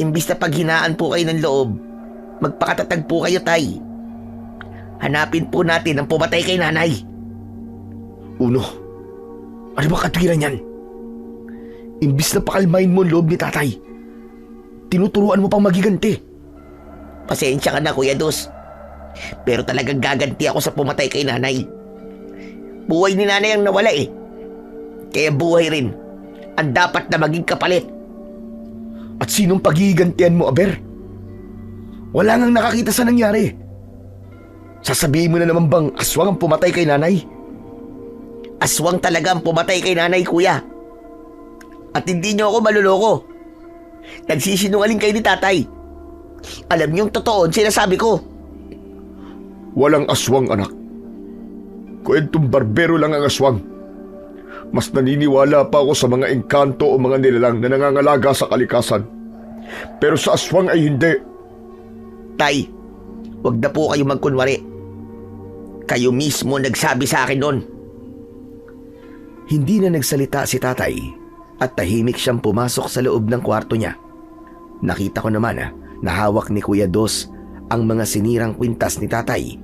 Imbis na paghinaan po kayo ng loob, magpakatatag po kayo, tay. Hanapin po natin ang pumatay kay nanay. Uno, ano ba katwiran yan? Imbis na pakalmain mo ang loob ni tatay, tinuturuan mo pang magiganti. Pasensya ka na, Kuya Dos. Pero talagang gaganti ako sa pumatay kay nanay. Buhay ni nanay ang nawala eh. Kaya buhay rin ang dapat na maging kapalit. At sinong paghihigantihan mo, Aber? Wala nang nakakita sa nangyari. Sasabihin mo na naman bang aswang ang pumatay kay nanay? Aswang talaga ang pumatay kay nanay, kuya. At hindi niyo ako maluloko. Nagsisinungaling kayo ni tatay. Alam niyong totoo ang sinasabi ko. Walang aswang, anak. Kwentong barbero lang ang aswang. Mas naniniwala pa ako sa mga engkanto o mga nilalang na nangangalaga sa kalikasan. Pero sa aswang ay hindi. Tay, wag na po kayo magkunwari. Kayo mismo nagsabi sa akin noon. Hindi na nagsalita si tatay at tahimik siyang pumasok sa loob ng kwarto niya. Nakita ko naman na hawak ni Kuya Dos ang mga sinirang kwintas ni tatay.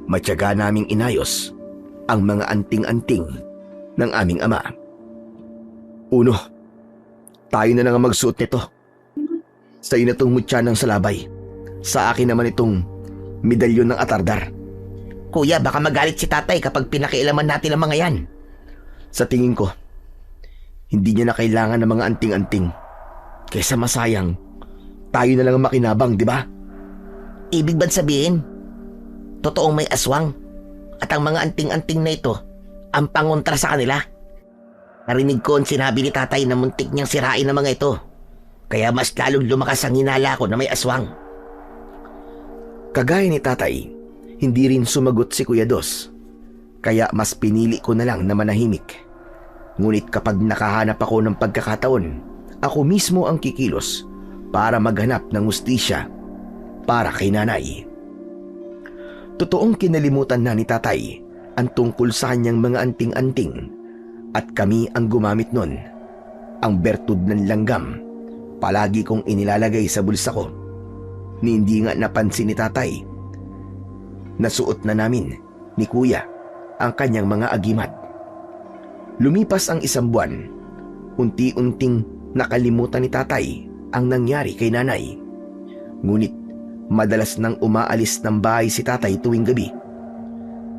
Matyaga naming inayos ang mga anting-anting ng aming ama. Uno, tayo na lang ang magsuot nito. Sa'yo na itong mutya ng salabay. Sa akin naman itong medalyon ng atardar. Kuya, baka magalit si tatay kapag pinakialaman natin ang mga yan. Sa tingin ko, hindi niya na kailangan ng mga anting-anting. Kaysa masayang, tayo na lang ang makinabang, di ba? Ibig ba't sabihin, totoong may aswang at ang mga anting-anting na ito ang pangontra sa kanila? Narinig ko ang sinabi ni tatay na muntik niyang sirain ang mga ito. Kaya mas lalong lumakas ang hinala ko na may aswang. Kagaya ni tatay, hindi rin sumagot si Kuya Dos. Kaya mas pinili ko na lang na manahimik. Ngunit kapag nakahanap ako ng pagkakataon, ako mismo ang kikilos para maghanap ng hustisya para kay nanay. Totoong kinalimutan na ni tatay ang tungkol sa kanyang mga anting-anting at kami ang gumamit nun. Ang bertud ng langgam, palagi kong inilalagay sa bulsa ko. Ni hindi nga napansin ni tatay. Nasuot na namin ni Kuya ang kanyang mga agimat. Lumipas ang 1 buwan, unti-unting nakalimutan ni tatay ang nangyari kay nanay. Ngunit madalas nang umaalis ng bahay si tatay tuwing gabi.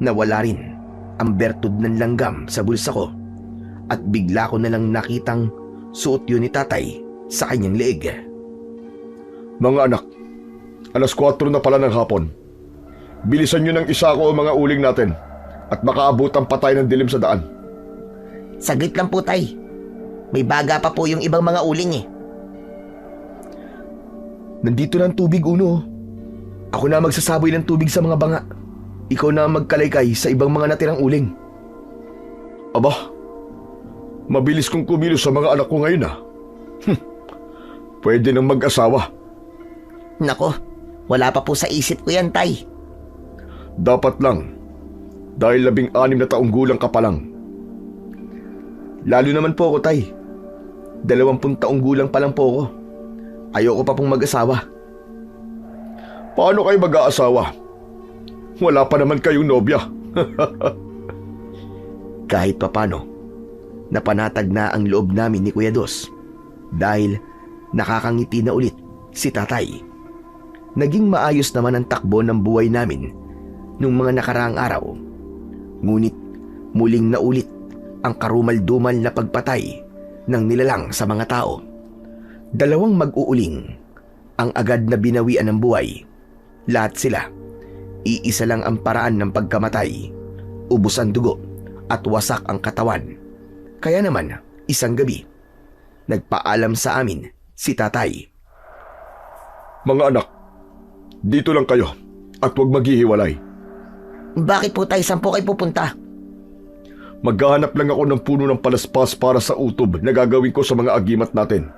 Nawala rin ang bertud ng langgam sa bulsa ko at bigla ko nalang nakitang suot yun ni tatay sa kanyang leeg. Mga anak, 4:00 na pala ng hapon. Bilisan nyo ng isa ko ang mga uling natin at makaabutan pa tayo ng dilim sa daan. Saglit lang po, tay. May baga pa po yung ibang mga uling eh. Nandito na ang tubig, Uno. Ako na magsasaboy ng tubig sa mga banga. Ikaw na magkalaykay sa ibang mga natirang uling. Aba, mabilis kong kumilos sa mga anak ko ngayon ah. Pwede nang mag-asawa. Nako, wala pa po sa isip ko yan, Tay. Dapat lang, dahil 16 na taong gulang ka pa lang. Lalo naman po ako, Tay. 20 taong gulang pa lang po ako. Ayoko pa pong mag-asawa. Paano kayo mag-aasawa? Wala pa naman kayong nobya. Kahit papano, napanatag na ang loob namin ni Kuya Dos dahil nakakangiti na ulit si Tatay. Naging maayos naman ang takbo ng buhay namin nung mga nakaraang araw. Ngunit muling naulit ang karumal-dumal na pagpatay ng nilalang sa mga tao. 2 mag-uuling ang agad na binawian ng buhay. Lahat sila, iisa lang ang paraan ng pagkamatay: ubos ang dugo at wasak ang katawan. Kaya naman, isang gabi, nagpaalam sa amin si Tatay. Mga anak, dito lang kayo at huwag maghihiwalay. Bakit po, Tay? Saan po kayo pupunta? Maghahanap lang ako ng puno ng palaspas para sa utob na gagawin ko sa mga agimat natin.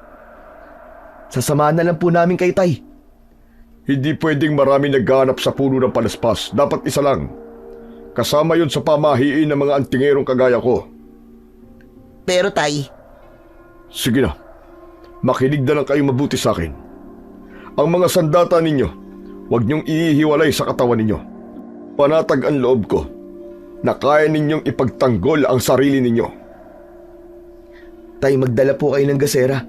Sasamahan na lang po namin kay Tay. Hindi pwedeng marami naghahanap sa puno ng palaspas. Dapat isa lang. Kasama yun sa pamahiin ng mga antingerong kagaya ko. Pero, Tay, Sige na, makinig na lang kayo mabuti sa akin. Ang mga sandata ninyo, huwag niyong ihiwalay sa katawan ninyo. Panatag ang loob ko na kaya ninyong ipagtanggol ang sarili ninyo. Tay, magdala po kayo ng gasera.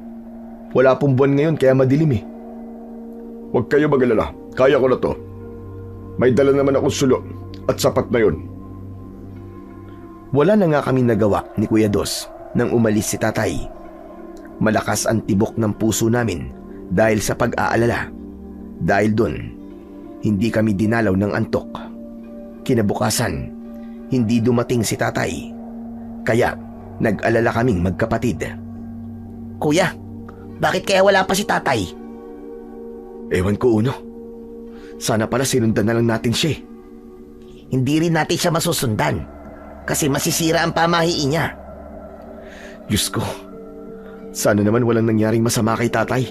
Wala pong buwan ngayon kaya madilim eh. Huwag kayo magalala, kaya ko na to. May dala naman akong sulo at sapat na yun. Wala na nga kami nagawa ni Kuya Dos nang umalis si Tatay. Malakas ang tibok ng puso namin dahil sa pag-aalala. Dahil doon, hindi kami dinalaw ng antok. Kinabukasan, hindi dumating si Tatay. Kaya nag-alala kaming magkapatid. Kuya, bakit kaya wala pa si Tatay? Ewan ko, Uno. Sana pala sinundan na lang natin siya. Hindi rin natin siya masusundan kasi masisira ang pamahiin niya. Diyos ko, sana naman walang nangyaring masama kay Tatay.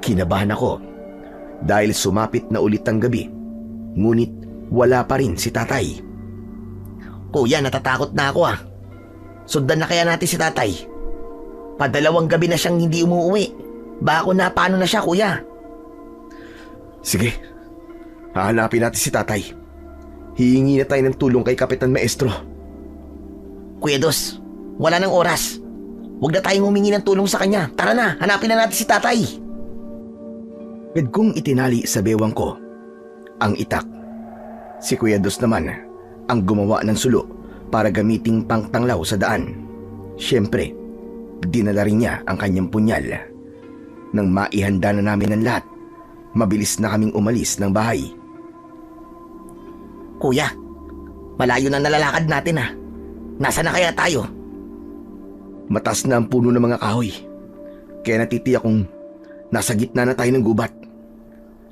Kinabahan ako dahil sumapit na ulit ang gabi, ngunit wala pa rin si Tatay. Kuya, natatakot na ako ah. Sundan na kaya natin si Tatay? Padalawang gabi na siyang hindi umuwi. Bako na paano na siya, Kuya? Sige, hahanapin natin si Tatay. Hihingi na tayo ng tulong kay Kapitan Maestro. Kuya Dos, wala nang oras. Huwag na tayong humingi ng tulong sa kanya. Tara na, hanapin na natin si Tatay. Agad kong itinali sa bewang ko ang itak. Si Kuya Dos naman ang gumawa ng sulo para gamiting pangtanglaw sa daan. Siyempre, dinala rin niya ang kanyang punyal. Nang maihanda na namin ang lahat, mabilis na kaming umalis ng bahay. Kuya, malayo na nalalakad natin ah. Nasaan na kaya tayo? Mataas na ang puno ng mga kahoy, kaya natitiyak kong nasa gitna na tayo ng gubat.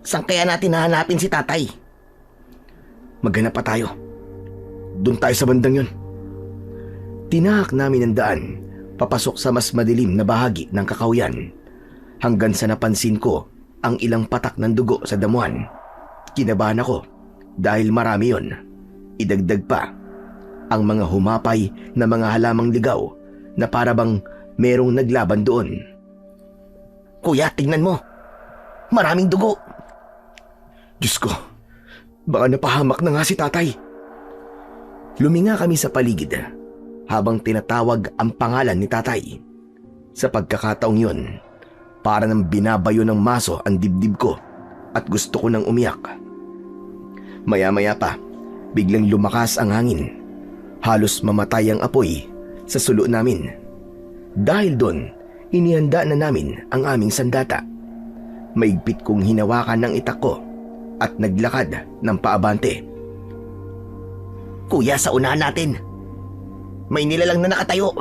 Saan kaya natin hahanapin si Tatay? Maghanap pa tayo. Doon tayo sa bandang yun. Tinahak namin ang daan papasok sa mas madilim na bahagi ng kakahuyan hanggang sa napansin ko ang ilang patak ng dugo sa damuhan. Kinabahan ako dahil marami yon. Idagdag pa ang mga humapay na mga halamang ligaw na parabang merong naglaban doon. Kuya, tignan mo. Maraming dugo. Diyos ko, baka napahamak na nga si Tatay. Luminga kami sa paligid habang tinatawag ang pangalan ni Tatay. Sa pagkakataong yun, para nang binabayo ng maso ang dibdib ko at gusto ko nang umiyak. Maya-maya pa, biglang lumakas ang hangin. Halos mamatay ang apoy sa sulo namin. Dahil doon, inihanda na namin ang aming sandata. Maigpit kong hinawakan ng itak ko at naglakad ng paabante. Kuya, sa unahan natin. May nilalang na nakatayo.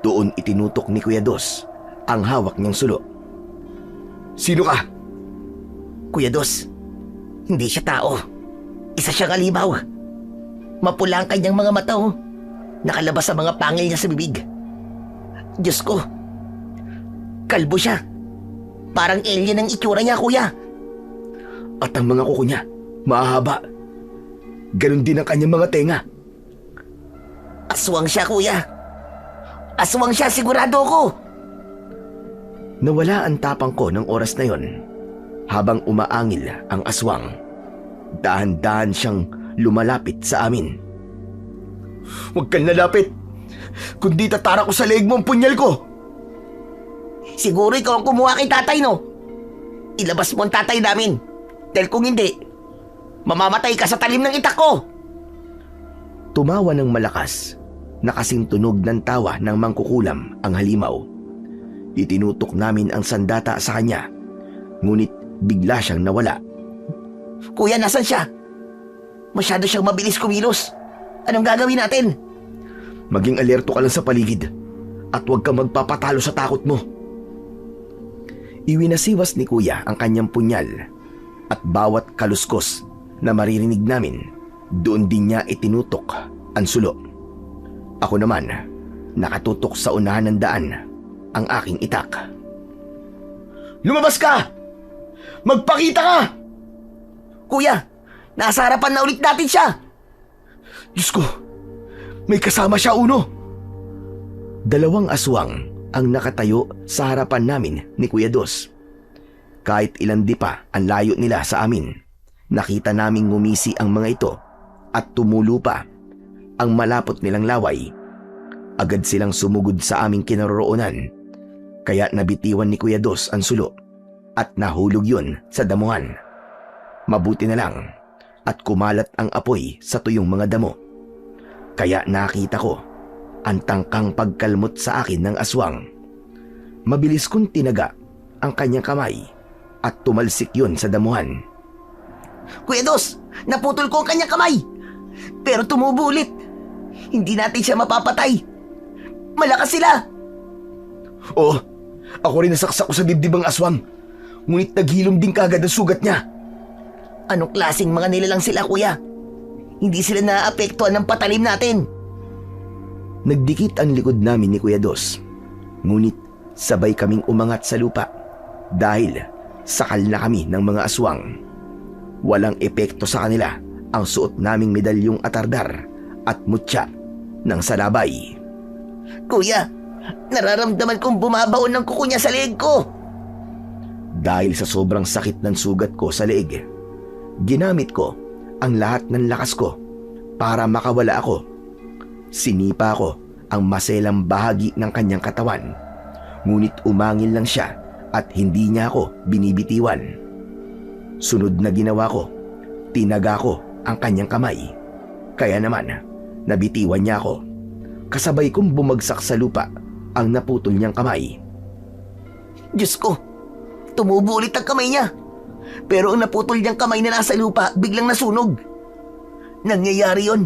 Doon itinutok ni Kuya Dos ang hawak niyang sulo. Sino ka? Kuya Dos, hindi siya tao. Isa siyang alimaw. Mapula ang kanyang mga mata, oh. Nakalabas ang mga pangil niya sa bibig. Diyos ko, kalbo siya. Parang alien ang itsura niya, kuya. At ang mga kuko niya, mahahaba. Ganon din ang kanyang mga tenga. Aswang siya, kuya. Aswang siya, sigurado ko. Nawala ang tapang ko ng oras na yon habang umaangil ang aswang. Dahan-dahan siyang lumalapit sa amin. Huwag kang lalapit! Kundi tatara ko sa leeg mo ang punyal ko! Siguro ikaw ang kumuha kay tatay, no? Ilabas mo ang tatay namin. Dahil kung hindi, mamamatay ka sa talim ng itak ko. Tumawa ng malakas na kasing tunog ng tawa ng mangkukulam ang halimaw. Itinutok namin ang sandata sa kanya, ngunit bigla siyang nawala. Kuya, nasan siya? Masyado siyang mabilis kumilos. Anong gagawin natin? Maging alerto ka lang sa paligid at huwag kang magpapatalo sa takot mo. Iwinasiwas ni Kuya ang kanyang punyal at bawat kaluskos na maririnig namin, doon din niya itinutok ang sulo. Ako naman, nakatutok sa unahan ng daan ang aking itak. Lumabas ka! Magpakita ka! Kuya, nasa harapan na ulit natin siya. Diyos ko, may kasama siya, Uno. Dalawang aswang ang nakatayo sa harapan namin ni Kuya Dos. Kahit ilan di pa ang layo nila sa amin, nakita naming ngumisi ang mga ito at tumulo pa ang malapot nilang laway. Agad silang sumugod sa aming kinaroroonan, kaya nabitiwan ni Kuya Dos ang sulo at nahulog yun sa damuhan. Mabuti na lang at kumalat ang apoy sa tuyong mga damo. Kaya nakita ko ang tangkang pagkalmot sa akin ng aswang. Mabilis kong tinaga ang kanyang kamay at tumalsik yun sa damuhan. Kuya Dos, naputol ko ang kanyang kamay. Pero tumubo ulit. Hindi natin siya mapapatay. Malakas sila. Oo, ako rin nasaksak ko sa dibdib ang aswang. Ngunit naghilom din kagad ang sugat niya. Anong klaseng mga nilalang sila, kuya? Hindi sila naaapektuhan ng patalim natin. Nagdikit ang likod namin ni Kuya Dos. Ngunit sabay kaming umangat sa lupa dahil sakal na kami ng mga aswang. Walang epekto sa kanila ang suot naming medalyong atardar at mutya ng salabay. Kuya, nararamdaman kong bumabaon ng kuko niya sa leeg ko. Dahil sa sobrang sakit ng sugat ko sa leeg, ginamit ko ang lahat ng lakas ko para makawala ako. Sinipa ko ang maselang bahagi ng kanyang katawan, ngunit umangil lang siya at hindi niya ako binibitiwan. Sunod na ginawa ko, tinaga ko ang kanyang kamay. Kaya naman, nabitiwan niya ako. Kasabay kong bumagsak sa lupa ang naputol niyang kamay. Diyos ko, tumubo ulit ang kamay niya. Pero ang naputol niyang kamay na nasa lupa biglang nasunog. Nangyayari yon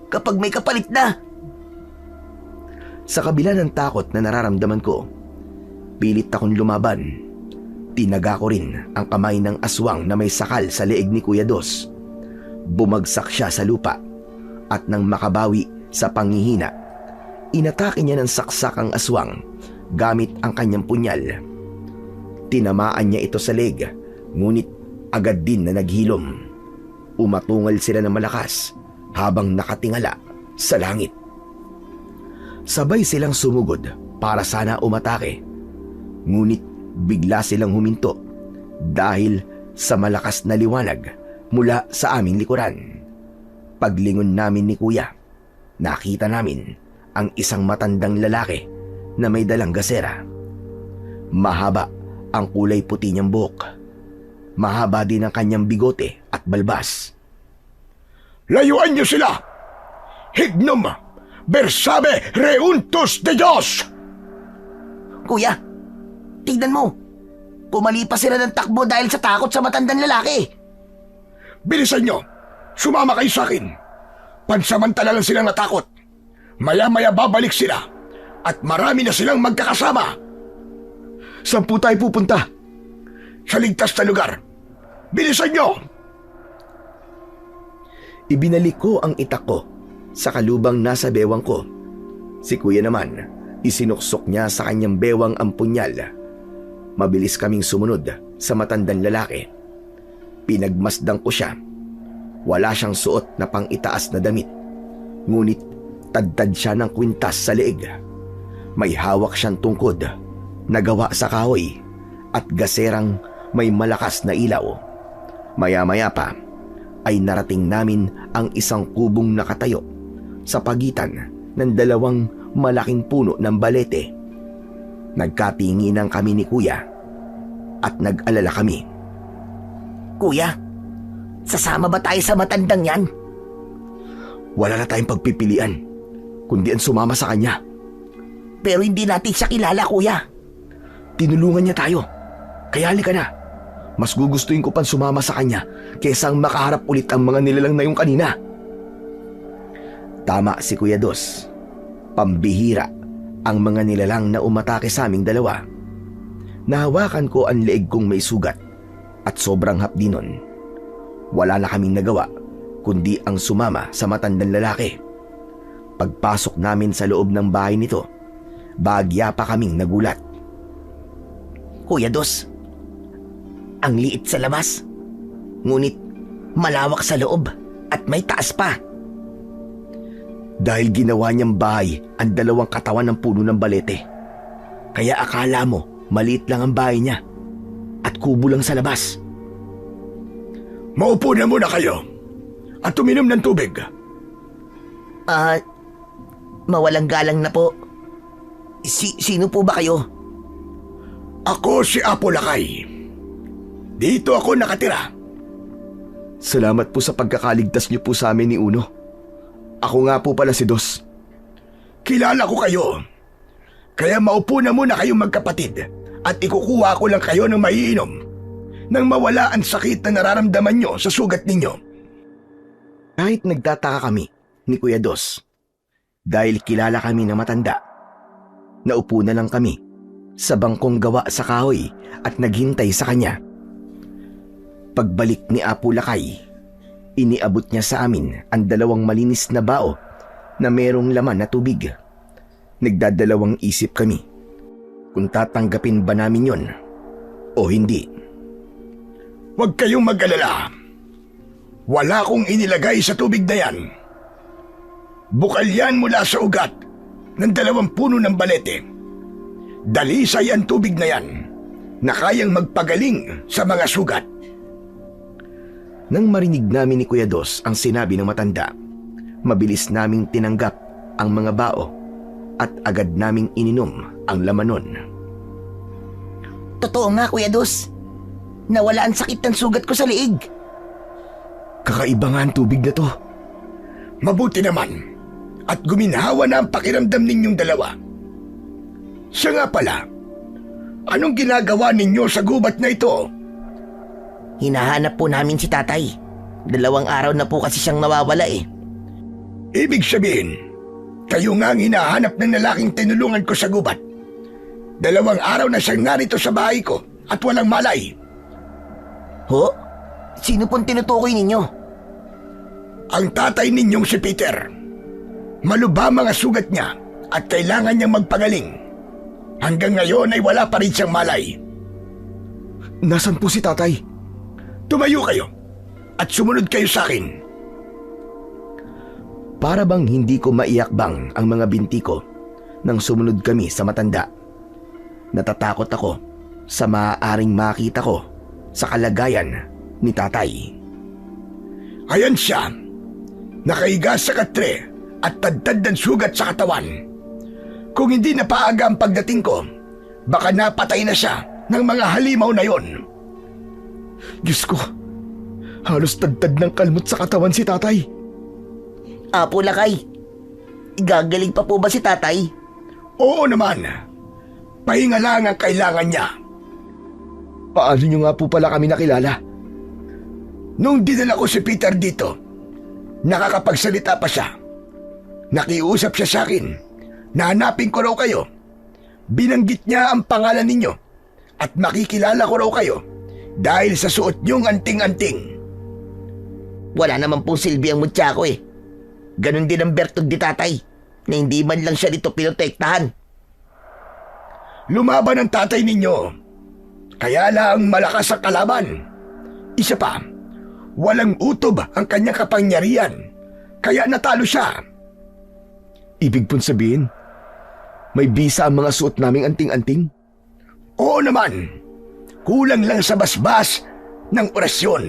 kapag may kapalit na. Sa kabila ng takot na nararamdaman ko, pilit akong lumaban. Tinaga ko rin ang kamay ng aswang na may sakal sa leeg ni Kuya Dos. Bumagsak siya sa lupa at nang makabawi sa panghihina, inatake niya ng saksak ang aswang gamit ang kanyang punyal. Tinamaan niya ito sa leeg, ngunit agad din na naghilom. Umatungal sila ng malakas habang nakatingala sa langit. Sabay silang sumugod para sana umatake, ngunit bigla silang huminto dahil sa malakas na liwanag mula sa aming likuran. Paglingon namin ni Kuya, nakita namin ang isang matandang lalaki na may dalang gasera. Mahaba ang kulay puti niyang buhok. Mahaba din ang kanyang bigote at balbas. Layuan niyo sila! Hignum! Bersabe reuntos de Diyos! Kuya, tignan mo. Pumalipas sila ng takbo dahil sa takot sa matandang lalaki. Bilisan niyo! Sumama kayo sa akin! Pansamantala lang silang natakot. Maya-maya babalik sila at marami na silang magkakasama. Saan po tayo pupunta? sa ligtas na lugar. Bilisan niyo! Ibinalik ko ang itak ko sa kalubang nasa bewang ko. Si kuya naman, isinuksok niya sa kanyang bewang ang punyal. Mabilis kaming sumunod sa matandang lalaki. Pinagmasdan ko siya. Wala siyang suot na pang-itaas na damit. Ngunit tadtad siya ng kwintas sa leeg. May hawak siyang tungkod na gawa sa kahoy at gaserang may malakas na ilaw. Maya-maya pa ay narating namin ang isang kubong nakatayo sa pagitan ng dalawang malaking puno ng balete. Nagkatinginan kami ni kuya at nag-alala kami. Kuya, sasama ba tayo sa matandang yan? Wala na tayong pagpipilian kundi ang sumama sa kanya. Pero hindi natin siya kilala, kuya. Tinulungan niya tayo. Kaya halika na. Mas gugustuhin ko pang sumama sa kanya kaysa ang makaharap ulit ang mga nilalang na yung kanina. Tama si Kuya Dos. Pambihira ang mga nilalang na umatake sa aming dalawa. Nahawakan ko ang leeg kong may sugat at sobrang hapdi nun. Wala na kaming nagawa kundi ang sumama sa matandang lalaki. Pagpasok namin sa loob ng bahay nito, bahagya pa kaming nagulat. Kuya Dos, ang liit sa labas, ngunit malawak sa loob at may taas pa. Dahil ginawa niyang bahay ang dalawang katawan ng puno ng balete. Kaya akala mo maliit lang ang bahay niya at kubo lang sa labas. Maupo na muna kayo at uminom ng tubig. Mawalang galang na po. Sino po ba kayo? Ako si Apo Lakay. Dito ako nakatira. Salamat po sa pagkakaligtas niyo po sa amin ni Uno. Ako nga po pala si Dos. Kilala ko kayo. Kaya maupo na muna kayong magkapatid at ikukuha ko lang kayo ng maiinom nang mawala ang sakit na nararamdaman nyo sa sugat ninyo. Kahit nagtataka kami ni Kuya Dos, dahil kilala kami na matanda, naupo na lang kami sa bangkong gawa sa kahoy at naghintay sa kanya. Pagbalik ni Apo Lakay, iniabot niya sa amin ang dalawang malinis na bao na merong laman na tubig. Nagdadalawang isip kami kung tatanggapin ba namin yon o hindi. Huwag kayong mag-alala. Wala akong inilagay sa tubig na yan. Bukal yan mula sa ugat ng dalawang puno ng balete. Dalisay ang tubig na yan na kayang magpagaling sa mga sugat. Nang marinig namin ni Kuya Dos ang sinabi ng matanda, mabilis naming tinanggap ang mga bao at agad naming ininom ang laman nun. Totoo nga, Kuya Dos. Nawala ang sakit ng sugat ko sa liig. Kakaiba nga ang tubig na to. Mabuti naman at guminhawa na ang pakiramdam ninyong dalawa. Siya nga pala, anong ginagawa ninyo sa gubat na ito? Hinahanap po namin si tatay. 2 araw na po kasi siyang nawawala eh. Ibig sabihin, kayo nga ang hinahanap ng lalaking tinulungan ko sa gubat. 2 araw na siyang narito sa bahay ko at walang malay. Ho? Sino pong tinutukoy ninyo? Ang tatay ninyong si Peter. Malubha mga sugat niya at kailangan niyang magpagaling. Hanggang ngayon ay wala pa rin siyang malay. Nasaan po si tatay? Tumayo kayo at sumunod kayo sa akin. Para bang hindi ko maiakbang ang mga binti ko nang sumunod kami sa matanda. Natatakot ako sa maaaring makita ko sa kalagayan ni tatay. Ayan siya, nakahiga sa katre at tadtad ng sugat sa katawan. Kung hindi napaaga ang pagdating ko, baka napatay na siya ng mga halimaw na yon. Diyos ko, halos tadtad ng kalmot sa katawan si tatay. Apo Lakay, igagaling pa po ba si tatay? Oo naman, pahinga lang ang kailangan niya. Paano niyo nga po pala kami nakilala? Nung dinala ko si Peter dito, nakakapagsalita pa siya. Nakiusap siya sa akin na hanapin ko raw kayo. Binanggit niya ang pangalan ninyo at makikilala ko raw kayo Dahil sa suot niyong anting-anting. Wala naman pong silbi ang mutya ko eh. Ganon din ang bertod ni tatay na hindi man lang siya dito pinotektahan. Lumaban ang tatay ninyo. Kaya lang malakas ang kalaban. Isa pa, walang utob ang kanyang kapangyarihan. Kaya natalo siya. Ibig pong sabihin, may bisa ang mga suot naming anting-anting? Oo naman. Kulang lang sa basbas ng orasyon.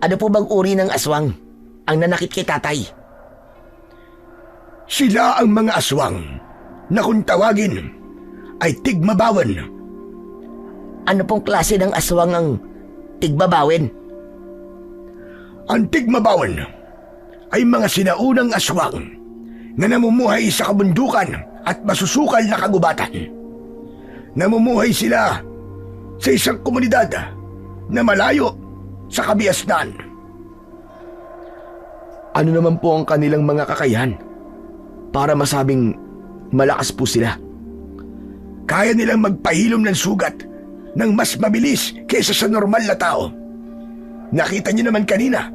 Ano po bang uri ng aswang ang nanakit kay tatay? Sila ang mga aswang na kung tawagin ay tigmabawan. Ano pong klase ng aswang ang tigbabawin? Ang tigmabawan ay mga sinaunang aswang na namumuhay sa kabundukan at masusukal na kagubatan. Namumuhay sila sa isang komunidad na malayo sa kabiasnan. Ano naman po ang kanilang mga kakayahan para masabing malakas po sila? Kaya nilang magpahilom ng sugat ng mas mabilis kaysa sa normal na tao. Nakita niyo naman kanina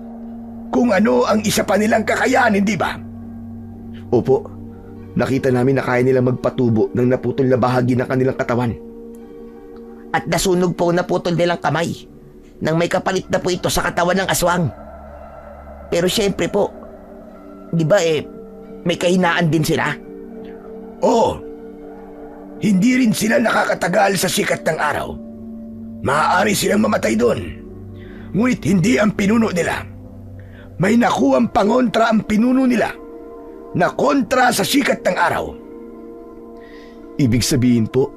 kung ano ang isa pa nilang kakayahan, hindi ba? Opo, nakita namin na kaya nilang magpatubo ng naputol na bahagi ng kanilang katawan. At nasunog po naputol nilang kamay nang may kapalit na po ito sa katawan ng aswang. Pero syempre po, di ba may kahinaan din sila? Oo. Hindi rin sila nakakatagal sa sikat ng araw. Maaari silang mamatay doon. Ngunit hindi ang pinuno nila. May nakuhang pangontra ang pinuno nila na kontra sa sikat ng araw. Ibig sabihin po,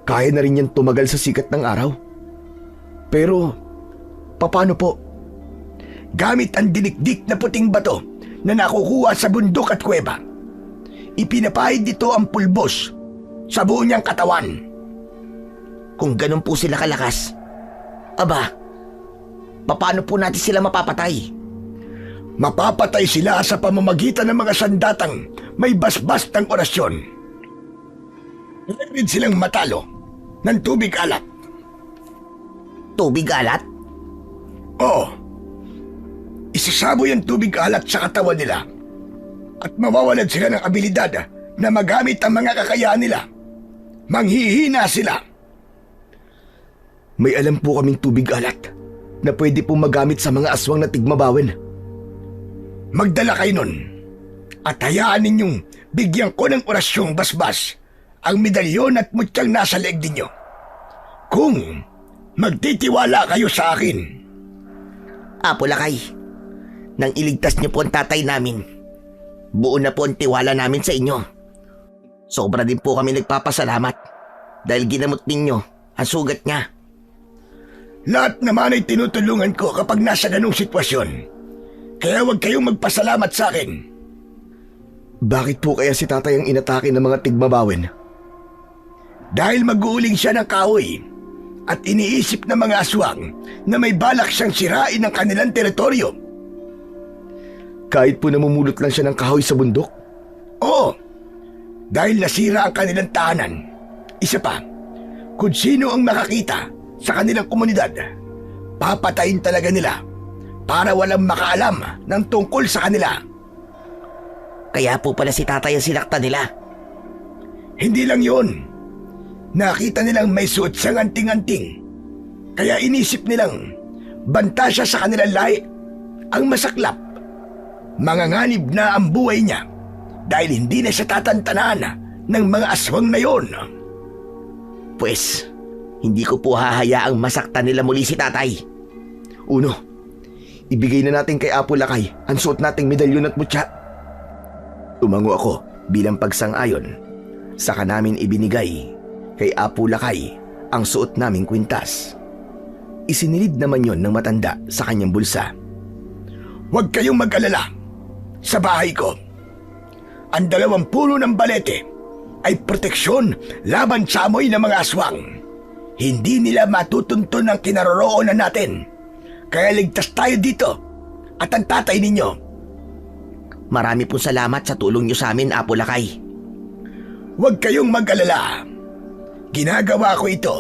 kaya na rin yan tumagal sa sikat ng araw? Pero, paano po? Gamit ang dinikdik na puting bato na nakukuha sa bundok at kuweba. Ipinapahid dito ang pulbos sa buo niyang katawan. Kung ganun po sila kalakas, aba, paano po natin sila mapapatay? Mapapatay sila sa pamamagitan ng mga sandatang may basbas ng orasyon. Pwede silang matalo ng tubig alat. Tubig alat? Oo. Isasaboy ang tubig alat sa katawan nila at mawawalan sila ng abilidad na magamit ang mga kakayahan nila. Manghihina sila. May alam po kaming tubig alat na pwede pong magamit sa mga aswang na tigmabawin. Magdala kayo nun at hayaan ninyong bigyan ko ng orasyong basbas ang medalyon at mutyang nasa leeg ninyo. Kung magtitiwala kayo sa akin. Apo Lakay, nang iligtas niyo po ang tatay namin, buo na po ang tiwala namin sa inyo. Sobra din po kami nagpapasalamat dahil ginamot ninyo ang sugat niya. Lahat naman ay tinutulungan ko kapag nasa ganong sitwasyon. Kaya huwag kayong magpasalamat sa akin. Bakit po kaya si tatay ang inatake ng mga tigmabawin? Dahil mag-uuling siya ng kahoy at iniisip ng mga aswang na may balak siyang sirain ang kanilang teritoryo. Kahit po namumulot lang siya ng kahoy sa bundok? Oo, dahil nasira ang kanilang tahanan. Isa pa, kung sino ang makakita sa kanilang komunidad, papatayin talaga nila para walang makaalam ng tungkol sa kanila. Kaya po pala si tatay ang sinaktan nila. Hindi lang yun. Nakita nilang may suot siyang anting-anting. Kaya inisip nilang banta siya sa kanilang lahi. Ang masaklap, manganganib na ang buhay niya dahil hindi na siya tatantanaan ng mga aswang na yon. Pues, hindi ko po hahayaang masaktan nila muli si tatay. Uno, ibigay na natin kay Apo Lakay ang suot nating medalyon at mutya. Tumango ako bilang pagsang-ayon. Saka namin ibinigay kay Apo Lakay ang suot naming kwintas. Isinilid naman yon ng matanda sa kanyang bulsa. Huwag kayong mag-alala. Sa bahay ko, ang 2 puno ng balete ay proteksyon laban sa amoy ng mga aswang. Hindi nila matutuntun ang kinaroroonan natin. Kaya ligtas tayo dito at ang tatay ninyo. Marami pong salamat sa tulong niyo sa amin, Apo Lakay. Huwag kayong mag-alala. Ginagawa ko ito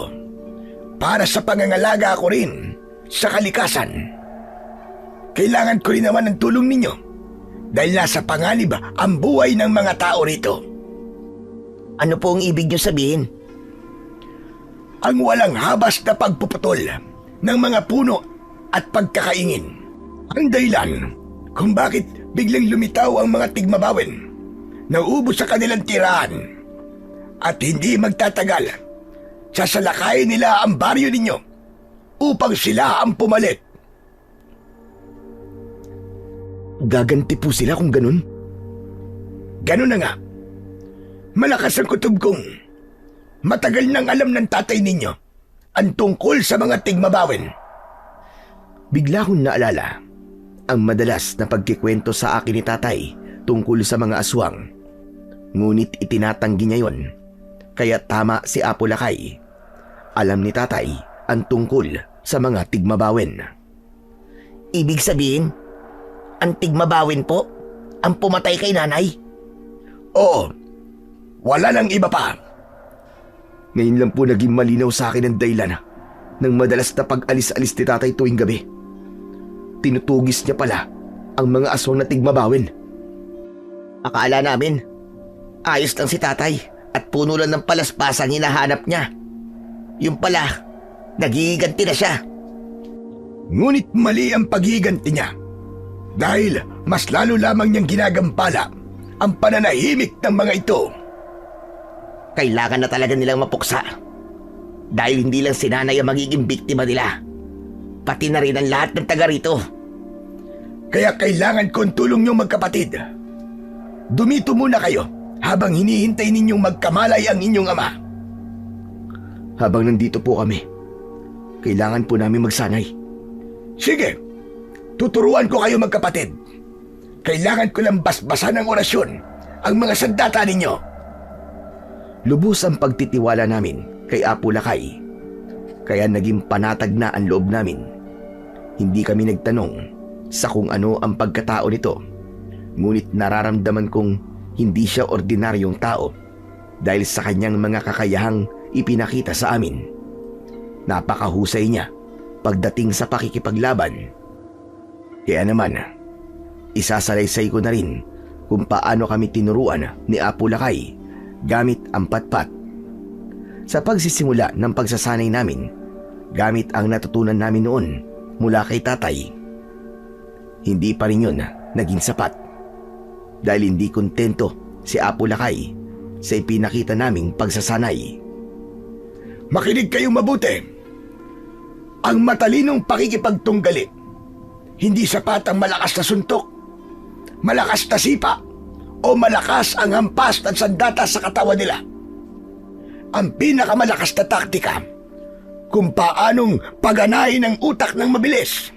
para sa pangangalaga ko rin sa kalikasan. Kailangan ko rin naman ng tulong ninyo dahil nasa panganib ang buhay ng mga tao rito. Ano po ang ibig niyo sabihin? Ang walang habas na pagpuputol ng mga puno at pagkakaingin. Ang dahilan kung bakit biglang lumitaw ang mga tigmabawin, naubos sa kanilang tirahan, at hindi magtatagal, sasalakayin nila ang baryo ninyo upang sila ang pumalit. Gaganti po sila kung ganun? Ganun na nga. Malakas ang kutob kong matagal nang alam ng tatay ninyo ang tungkol sa mga tigmabawin. Bigla kong naalala ang madalas na pagkikwento sa akin ni tatay tungkol sa mga aswang. Ngunit itinatanggi niya yon. Kaya tama si Apo Lakay. Alam ni tatay ang tungkol sa mga tigmabawin. Ibig sabihin, ang tigmabawin po ang pumatay kay nanay? Oo, wala nang iba pa. Ngayon lang po naging malinaw sa akin ang dahilan ng madalas na pag-alis-alis ni tatay tuwing gabi. Tinutugis niya pala ang mga aswang na tigmabawin. Akala namin, ayos lang si tatay at puno lang ng palaspasan hinahanap niya. Yung pala, nagiganti na siya. Ngunit mali ang paghiganti niya dahil mas lalo lamang niyang ginagampala ang pananahimik ng mga ito. Kailangan na talaga nilang mapuksa. Dahil hindi lang si nanay ang magiging biktima nila, pati na rin ang lahat ng taga rito. Kaya kailangan ko ang tulong niyong magkapatid. Dumito muna kayo habang hinihintay ninyong magkamalay ang inyong ama. Habang nandito po kami, kailangan po namin magsanay. Sige, tuturuan ko kayo magkapatid. Kailangan ko lang basbasan ng orasyon ang mga sandata ninyo. Lubos ang pagtitiwala namin kay Apo Lakay, kaya naging panatag na ang loob namin. Hindi kami nagtanong sa kung ano ang pagkatao nito, ngunit nararamdaman kong hindi siya ordinaryong tao dahil sa kanyang mga kakayahang ipinakita sa amin. Napakahusay niya pagdating sa pakikipaglaban. Kaya naman, isasalaysay ko na rin kung paano kami tinuruan ni Apo Lakay gamit ang patpat. Sa pagsisimula ng pagsasanay namin, gamit ang natutunan namin noon mula kay tatay, hindi pa rin yun naging sapat. Dahil hindi kontento si Apo Lakay sa ipinakita naming pagsasanay. Makinig kayong mabuti. Ang matalinong pakikipagtunggali, hindi sapat ang malakas na suntok, malakas na sipa, o malakas ang hampas at sandata sa katawan nila. Ang pinakamalakas na taktika kung paanong paganahin ang utak ng mabilis.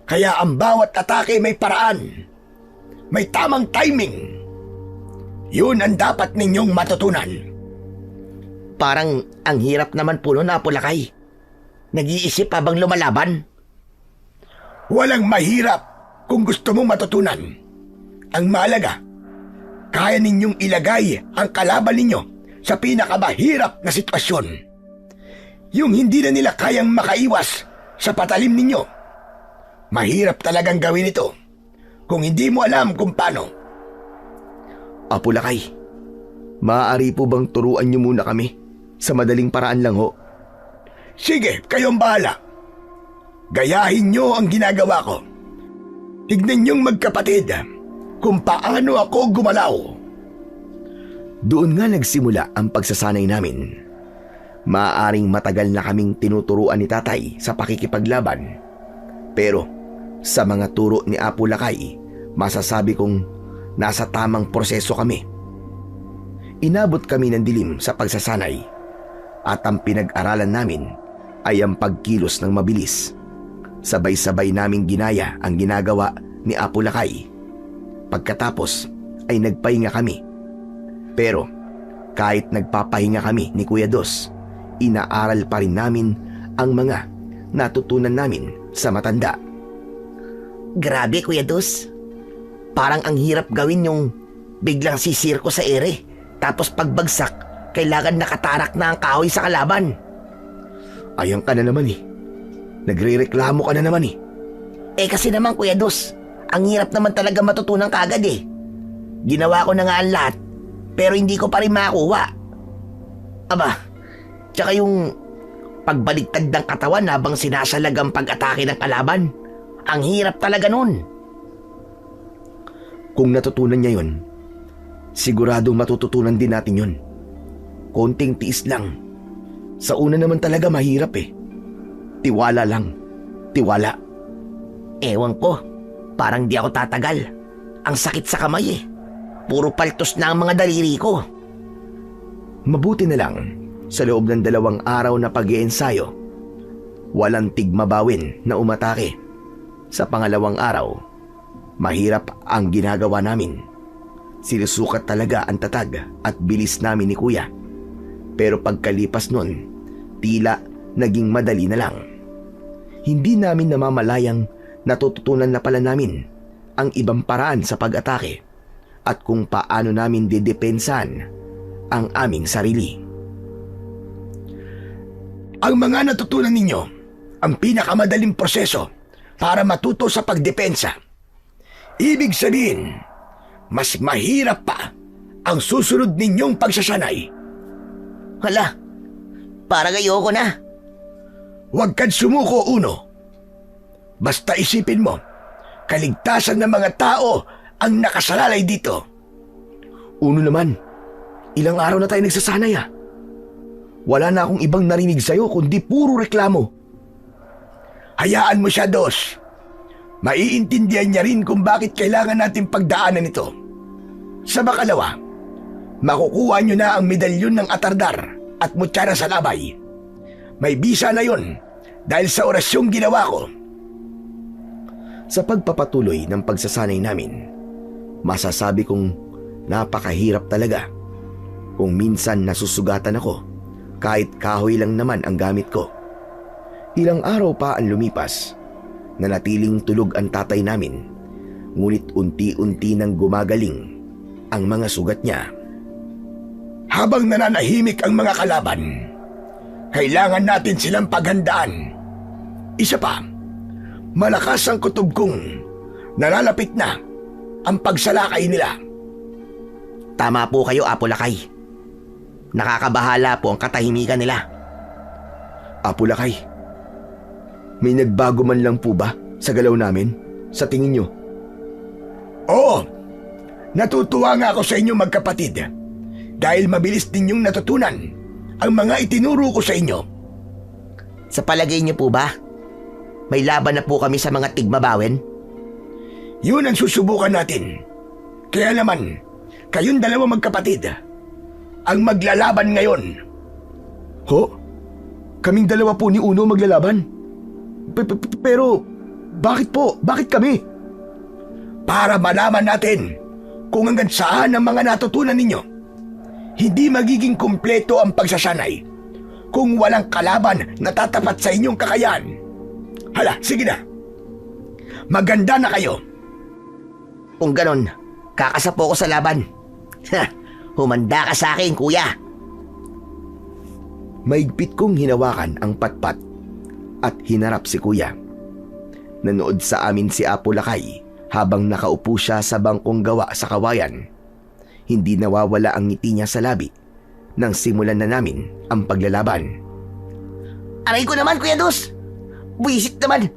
Kaya ang bawat atake may paraan, may tamang timing. Yun ang dapat ninyong matutunan. Parang ang hirap naman po nun, Apo Lakay. Nag-iisip habang lumalaban. Walang mahirap kung gusto mong matutunan. Ang mahalaga, kaya ninyong ilagay ang kalaban ninyo sa pinakamahirap na sitwasyon. Yung hindi na nila kayang makaiwas sa patalim ninyo. Mahirap talagang gawin ito kung hindi mo alam kung paano. Apo Lakay, maaari po bang turuan niyo muna kami sa madaling paraan lang ho? Sige, kayong bahala. Gayahin nyo ang ginagawa ko. Tignan nyong magkapatid kung paano ako gumalaw. Doon nga nagsimula ang pagsasanay namin. Maaaring matagal na kaming tinuturuan ni tatay sa pakikipaglaban. Pero sa mga turo ni Apo Lakay, masasabi kong nasa tamang proseso kami. Inabot kami ng dilim sa pagsasanay at ang pinag-aralan namin ay ang pagkilos ng mabilis. Sabay-sabay naming ginaya ang ginagawa ni Apo Lakay. Pagkatapos ay nagpahinga kami. Pero kahit nagpapahinga kami ni Kuya Dos, inaaral pa rin namin ang mga natutunan namin sa matanda. Grabe, Kuya Dos. Parang ang hirap gawin yung biglang sisirko sa ere, tapos pagbagsak, kailangan nakatarak na ang kahoy sa kalaban. Ayan ka na naman eh. Nagre-reklamo ka na naman eh. Kasi naman Kuya Dos, ang hirap naman talaga matutunan kaagad eh. Ginawa ko na nga ang lahat, pero hindi ko pa rin makakuha. Aba, tsaka yung pagbaliktad ng katawan habang sinasalag ang pag-atake ng kalaban. Ang hirap talaga nun. Kung natutunan niya yun, siguradong matututunan din natin yun. Konting tiis lang. Sa una naman talaga mahirap eh. Tiwala lang. Tiwala. Ewan ko, parang di ako tatagal. Ang sakit sa kamay eh. Puro paltos na ang mga daliri ko. Mabuti na lang, sa loob ng 2 araw na pag-iensayo, walang tigmabawin na umatake. Sa pangalawang araw, mahirap ang ginagawa namin. Sinusukat talaga ang tatag at bilis namin ni Kuya. Pero pagkalipas nun, tila naging madali na lang. Hindi namin namamalayang natututunan na pala namin ang ibang paraan sa pag-atake at kung paano namin didepensahan ang aming sarili. Ang mga natutunan ninyo, ang pinakamadaling proseso para matuto sa pagdepensa. Ibig sabihin, mas mahirap pa ang susunod ninyong pagsasanay. Hala, parang ayoko na. Huwag kang sumuko, Uno. Basta isipin mo, kaligtasan ng mga tao ang nakasalalay dito. Uno naman, ilang araw na tayo nagsasanay ah. Wala na akong ibang narinig sa'yo kundi puro reklamo. Hayaan mo siya, Dos. Maiintindihan niya rin kung bakit kailangan natin pagdaanan ito. Sa makalawa, makukuha niyo na ang medalyon ng Atardar at Mutyara sa Labay. May bisa na yon dahil sa orasyong ginawa ko. Sa pagpapatuloy ng pagsasanay namin, masasabi kong napakahirap talaga. Kung minsan nasusugatan ako, kahit kahoy lang naman ang gamit ko. Ilang araw pa ang lumipas, nanatiling tulog ang tatay namin, ngunit unti-unti nang gumagaling ang mga sugat niya. Habang nananahimik ang mga kalaban, kailangan natin silang paghandaan. Isa pa, malakas ang kutob kong nalalapit na ang pagsalakay nila. Tama po kayo, Apo Lakay. Nakakabahala po ang katahimikan nila. Apo Lakay, may nagbago man lang po ba sa galaw namin? Sa tingin nyo? Oo, natutuwa nga ako sa inyo magkapatid dahil mabilis ninyong natutunan ang mga itinuro ko sa inyo. Sa palagay niyo po ba, may laban na po kami sa mga tigmabawin? Yun ang susubukan natin. Kaya naman, kayong dalawa magkapatid ang maglalaban ngayon. Ho? Kaming dalawa po ni Uno maglalaban? Pero, bakit po? Bakit kami? Para malaman natin kung hanggang saan ang mga natutunan ninyo. Hindi magiging kumpleto ang pagsasanay kung walang kalaban na tatapat sa inyong kakayahan. Hala, sige na. Maganda na kayo. Kung ganon, kakasapo ko sa laban. Humanda ka sa akin, kuya. Maigpit kong hinawakan ang patpat at hinarap si Kuya. Nanood sa amin si Apo Lakay habang nakaupo siya sa bangkong gawa sa kawayan. Hindi nawawala ang ngiti niya sa labi nang simulan na namin ang paglalaban. Aray ko naman, Kuya Dos. Buisit naman.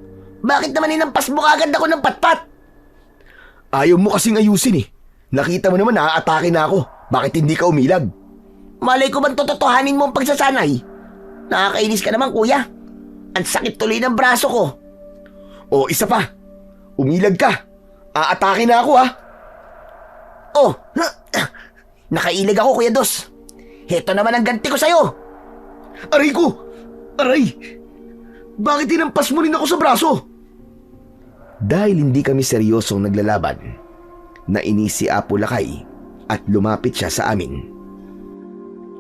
Bakit naman inampas mo kagad ako ng patpat? Ayaw mo kasing ayusin eh. Nakita mo naman naaatake na ako. Bakit hindi ka umilag? Malay ko bang tototohanin mo ang pagsasanay? Nakakainis ka naman, kuya. Ang sakit tuloy ng braso ko. O isa pa. Umilag ka. Aatake na ako ha. Oh, nakailag ako, Kuya Dos. Heto naman ang ganti ko sa'yo. Aray ko! Aray! Bakit tinampas mo rin ako sa braso? Dahil hindi kami seryosong naglalaban, nainis si Apo Lakay at lumapit siya sa amin.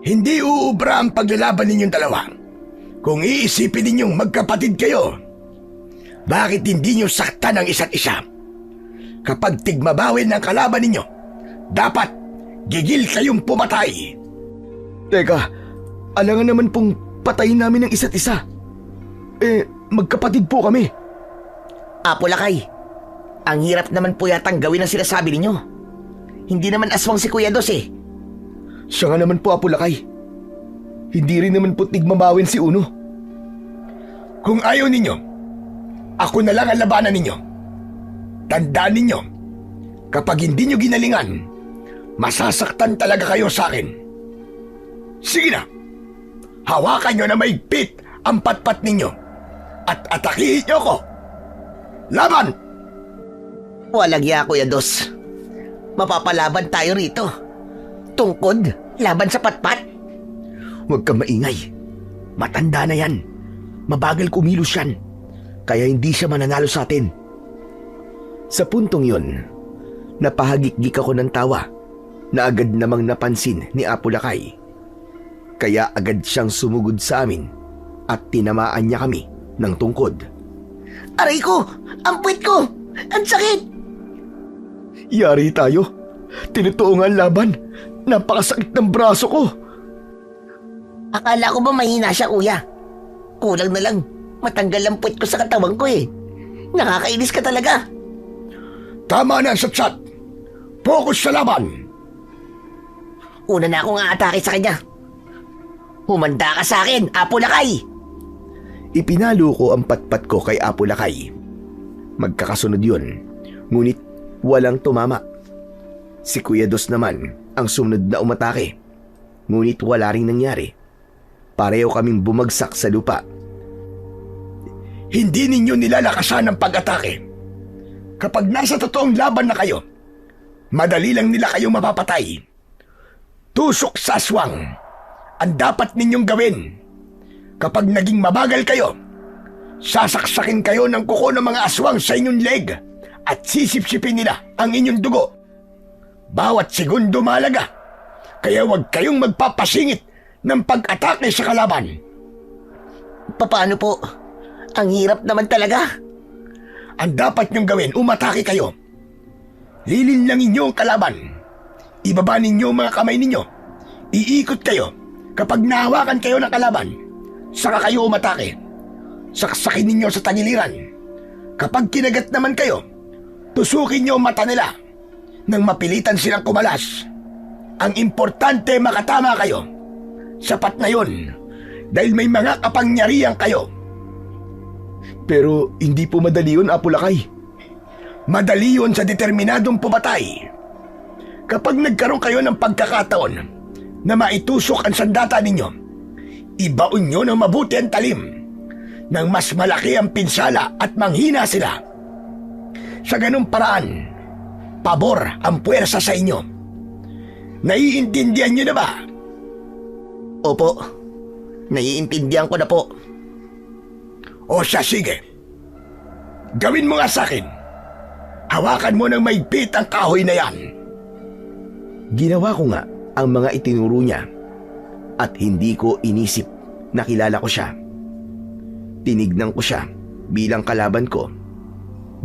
Hindi uubra ang paglalaban ninyong dalawa kung iisipin ninyong magkapatid kayo. Bakit hindi nyo saktan ang isa't isa? Kapag tigmabawin ng kalaban ninyo, dapat gigil kayong pumatay. Teka, alangan naman pong patayin namin ang isa't isa. magkapatid po kami. Apo Lakay, ang hirap naman po yatang gawin ang sinasabi ninyo. Hindi naman aswang si Kuya Dos eh. Siya nga naman po, Apo Lakay. Hindi rin naman po tigmamawin si Uno. Kung ayaw ninyo, ako na lang ang labanan ninyo. Tandaan ninyo, kapag hindi nyo ginalingan, masasaktan talaga kayo sa akin. Sige na, hawakan nyo na maigpit ang patpat ninyo at atakihin nyo ko. Laban! Walang ya, Kuya Dos. Mapapalaban tayo rito. Tungkod, laban sa patpat. Huwag kang maingay. Matanda na yan. Mabagal kumilos yan. Kaya hindi siya mananalo sa atin. Sa puntong yun, napahagik-gik ako ng tawa na agad namang napansin ni Apo Lakay. Kaya agad siyang sumugod sa amin at tinamaan niya kami ng tungkod. Aray ko! Ang puwit ko! Ang sakit! Yari tayo. Tinutuo nga ang laban. Napakasakit ng braso ko. Akala ko ba mahina siya, Kuya? Kulang na lang. Matanggal ang puwit ko sa katawan ko eh. Nakakainis ka talaga. Tama na, Satsat. Focus sa laban. Una na akong aatake sa kanya. Humanda ka sa akin, Apo Lakay! Ipinalo ko ang patpat ko kay Apo Lakay. Magkakasunod yun, ngunit walang tumama. Si Kuya Dos naman ang sumunod na umatake, ngunit wala ring nangyari. Pareho kaming bumagsak sa lupa. Hindi ninyo nilalakasan ang pag-atake. Kapag nasa totoong laban na kayo, madali lang nila kayong mapapatay. Tusok sa aswang ang dapat ninyong gawin. Kapag naging mabagal kayo, sasaksakin kayo ng kuko ng mga aswang sa inyong leg at sisipsipin nila ang inyong dugo. Bawat segundo mahalaga, kaya huwag kayong magpapasingit ng pag-atake sa kalaban. Paano po? Ang hirap naman talaga. Ang dapat niyong gawin, umatake kayo. Lilinlangin niyo ang kalaban. Ibaba ninyo ang mga kamay ninyo. Iikot kayo. Kapag nahawakan kayo ng kalaban, saka kayo umatake. Saksakin ninyo sa tagiliran. Kapag kinagat naman kayo, tusukin niyo ang mata nila nang mapilitan silang kumalas. Ang importante makatama kayo. Sapat na yun dahil may mga kapangyarihan kayo. Pero hindi po madali yun, Apo Lakay. Madali yun sa determinadong pumatay. Kapag nagkaroon kayo ng pagkakataon na maitusok ang sandata ninyo, ibaon nyo ng mabuti ang talim nang mas malaki ang pinsala at manghina sila. Sa ganung paraan, pabor ang puwersa sa inyo. Naiintindihan nyo na ba? Opo, naiintindihan ko na po. O siya, sige. Gawin mo nga sa akin. Hawakan mo ng maigpit ang kahoy na yan. Ginawa ko nga ang mga itinuro niya at hindi ko inisip na kilala ko siya. Tinignan ko siya bilang kalaban ko.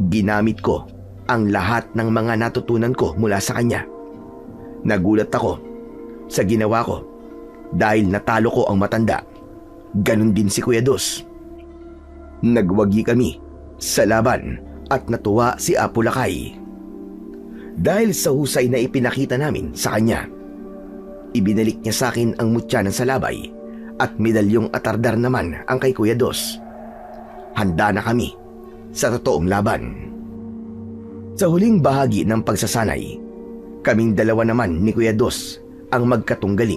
Ginamit ko ang lahat ng mga natutunan ko mula sa kanya. Nagulat ako sa ginawa ko dahil natalo ko ang matanda. Ganon din si Kuya Dos. Nagwagi kami sa laban at natuwa si Apo Lakay. Dahil sa husay na ipinakita namin sa kanya, ibinalik niya sa akin ang mutya ng salabay at medalyong atardar naman ang kay Kuya Dos. Handa na kami sa totoong laban. Sa huling bahagi ng pagsasanay, kaming dalawa naman ni Kuya Dos ang magkatunggali.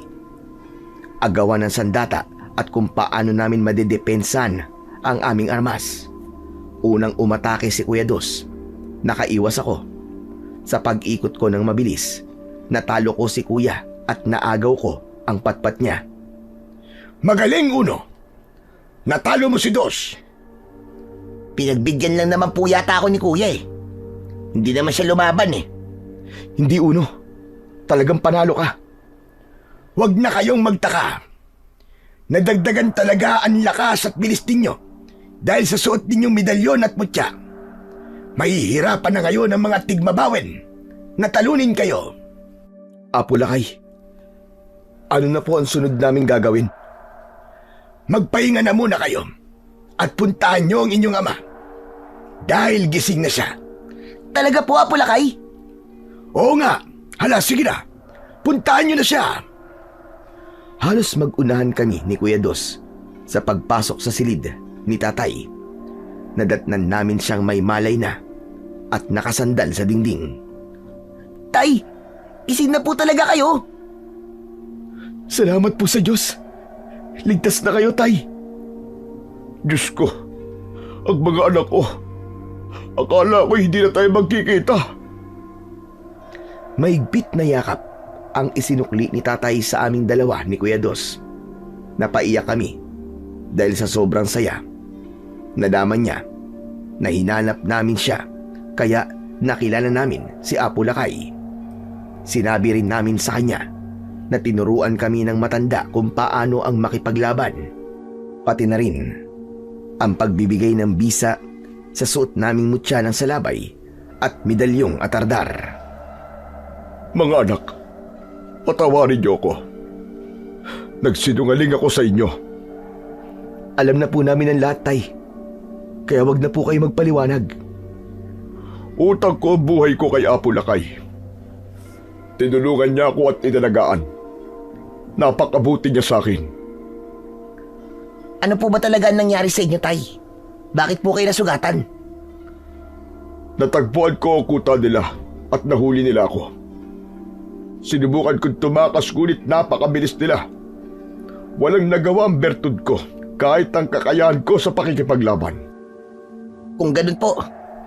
Agawan ng sandata at kung paano namin madedepensan ang aming armas. Unang umatake si Kuya Dos. Nakaiwas ako. Sa pag-ikot ko ng mabilis, natalo ko si Kuya at naagaw ko ang patpat niya. Magaling, Uno. Natalo mo si Dos. Pinagbigyan lang naman po yata ako ni Kuya eh. Hindi naman siya lumaban eh. Hindi, Uno. Talagang panalo ka. Huwag na kayong magtaka. Nadagdagan talaga ang lakas at bilis ninyo dahil sa suot ninyong medalyon at mutya. Mahihirapan na ngayon ang mga tigmabawen na talunin kayo. Apo Lakay, ano na po ang sunod naming gagawin? Magpahinga na muna kayo at puntahan niyo ang inyong ama. Dahil gising na siya. Talaga po, Apo Lakay? Oo nga. Hala, sige na. Puntahan niyo na siya. Halos mag-unahan kami ni Kuya Dos sa pagpasok sa silid ni tatay. Nadatnan namin siyang may malay na at nakasandal sa dingding. Tay, gising na po talaga kayo. Salamat po sa Diyos. Ligtas na kayo, Tay. Diyos ko, ang mga anak ko. Akala ko hindi na tayo magkikita. Mahigpit na yakap ang isinukli ni tatay sa aming dalawa ni Kuya Dos. Napaiyak kami dahil sa sobrang saya. Nalaman niya na hinanap namin siya, kaya nakilala namin si Apo Lakay. Sinabi rin namin sa kanya na tinuruan kami ng matanda kung paano ang makipaglaban. Pati na rin ang pagbibigay ng bisa sa suot naming mutya ng salabay at medalyong atardar. Mga anak, patawarin niyo ako. Nagsinungaling ako sa inyo. Alam na po namin ang lahat, Tay. Kaya wag na po kayo magpaliwanag. Utang ko ang buhay ko kay Apo Lakay. Tinulungan niya ako at inalagaan. Napakabuti niya sa akin. Ano po ba talaga ang nangyari sa inyo, Tay? Bakit po kayo nasugatan? Natagpuan ko ang kuta nila at nahuli nila ako. Sinubukan kong tumakas ngunit napakabilis nila. Walang nagawa ang bertud ko kahit ang kakayahan ko sa pakikipaglaban. Kung ganun po,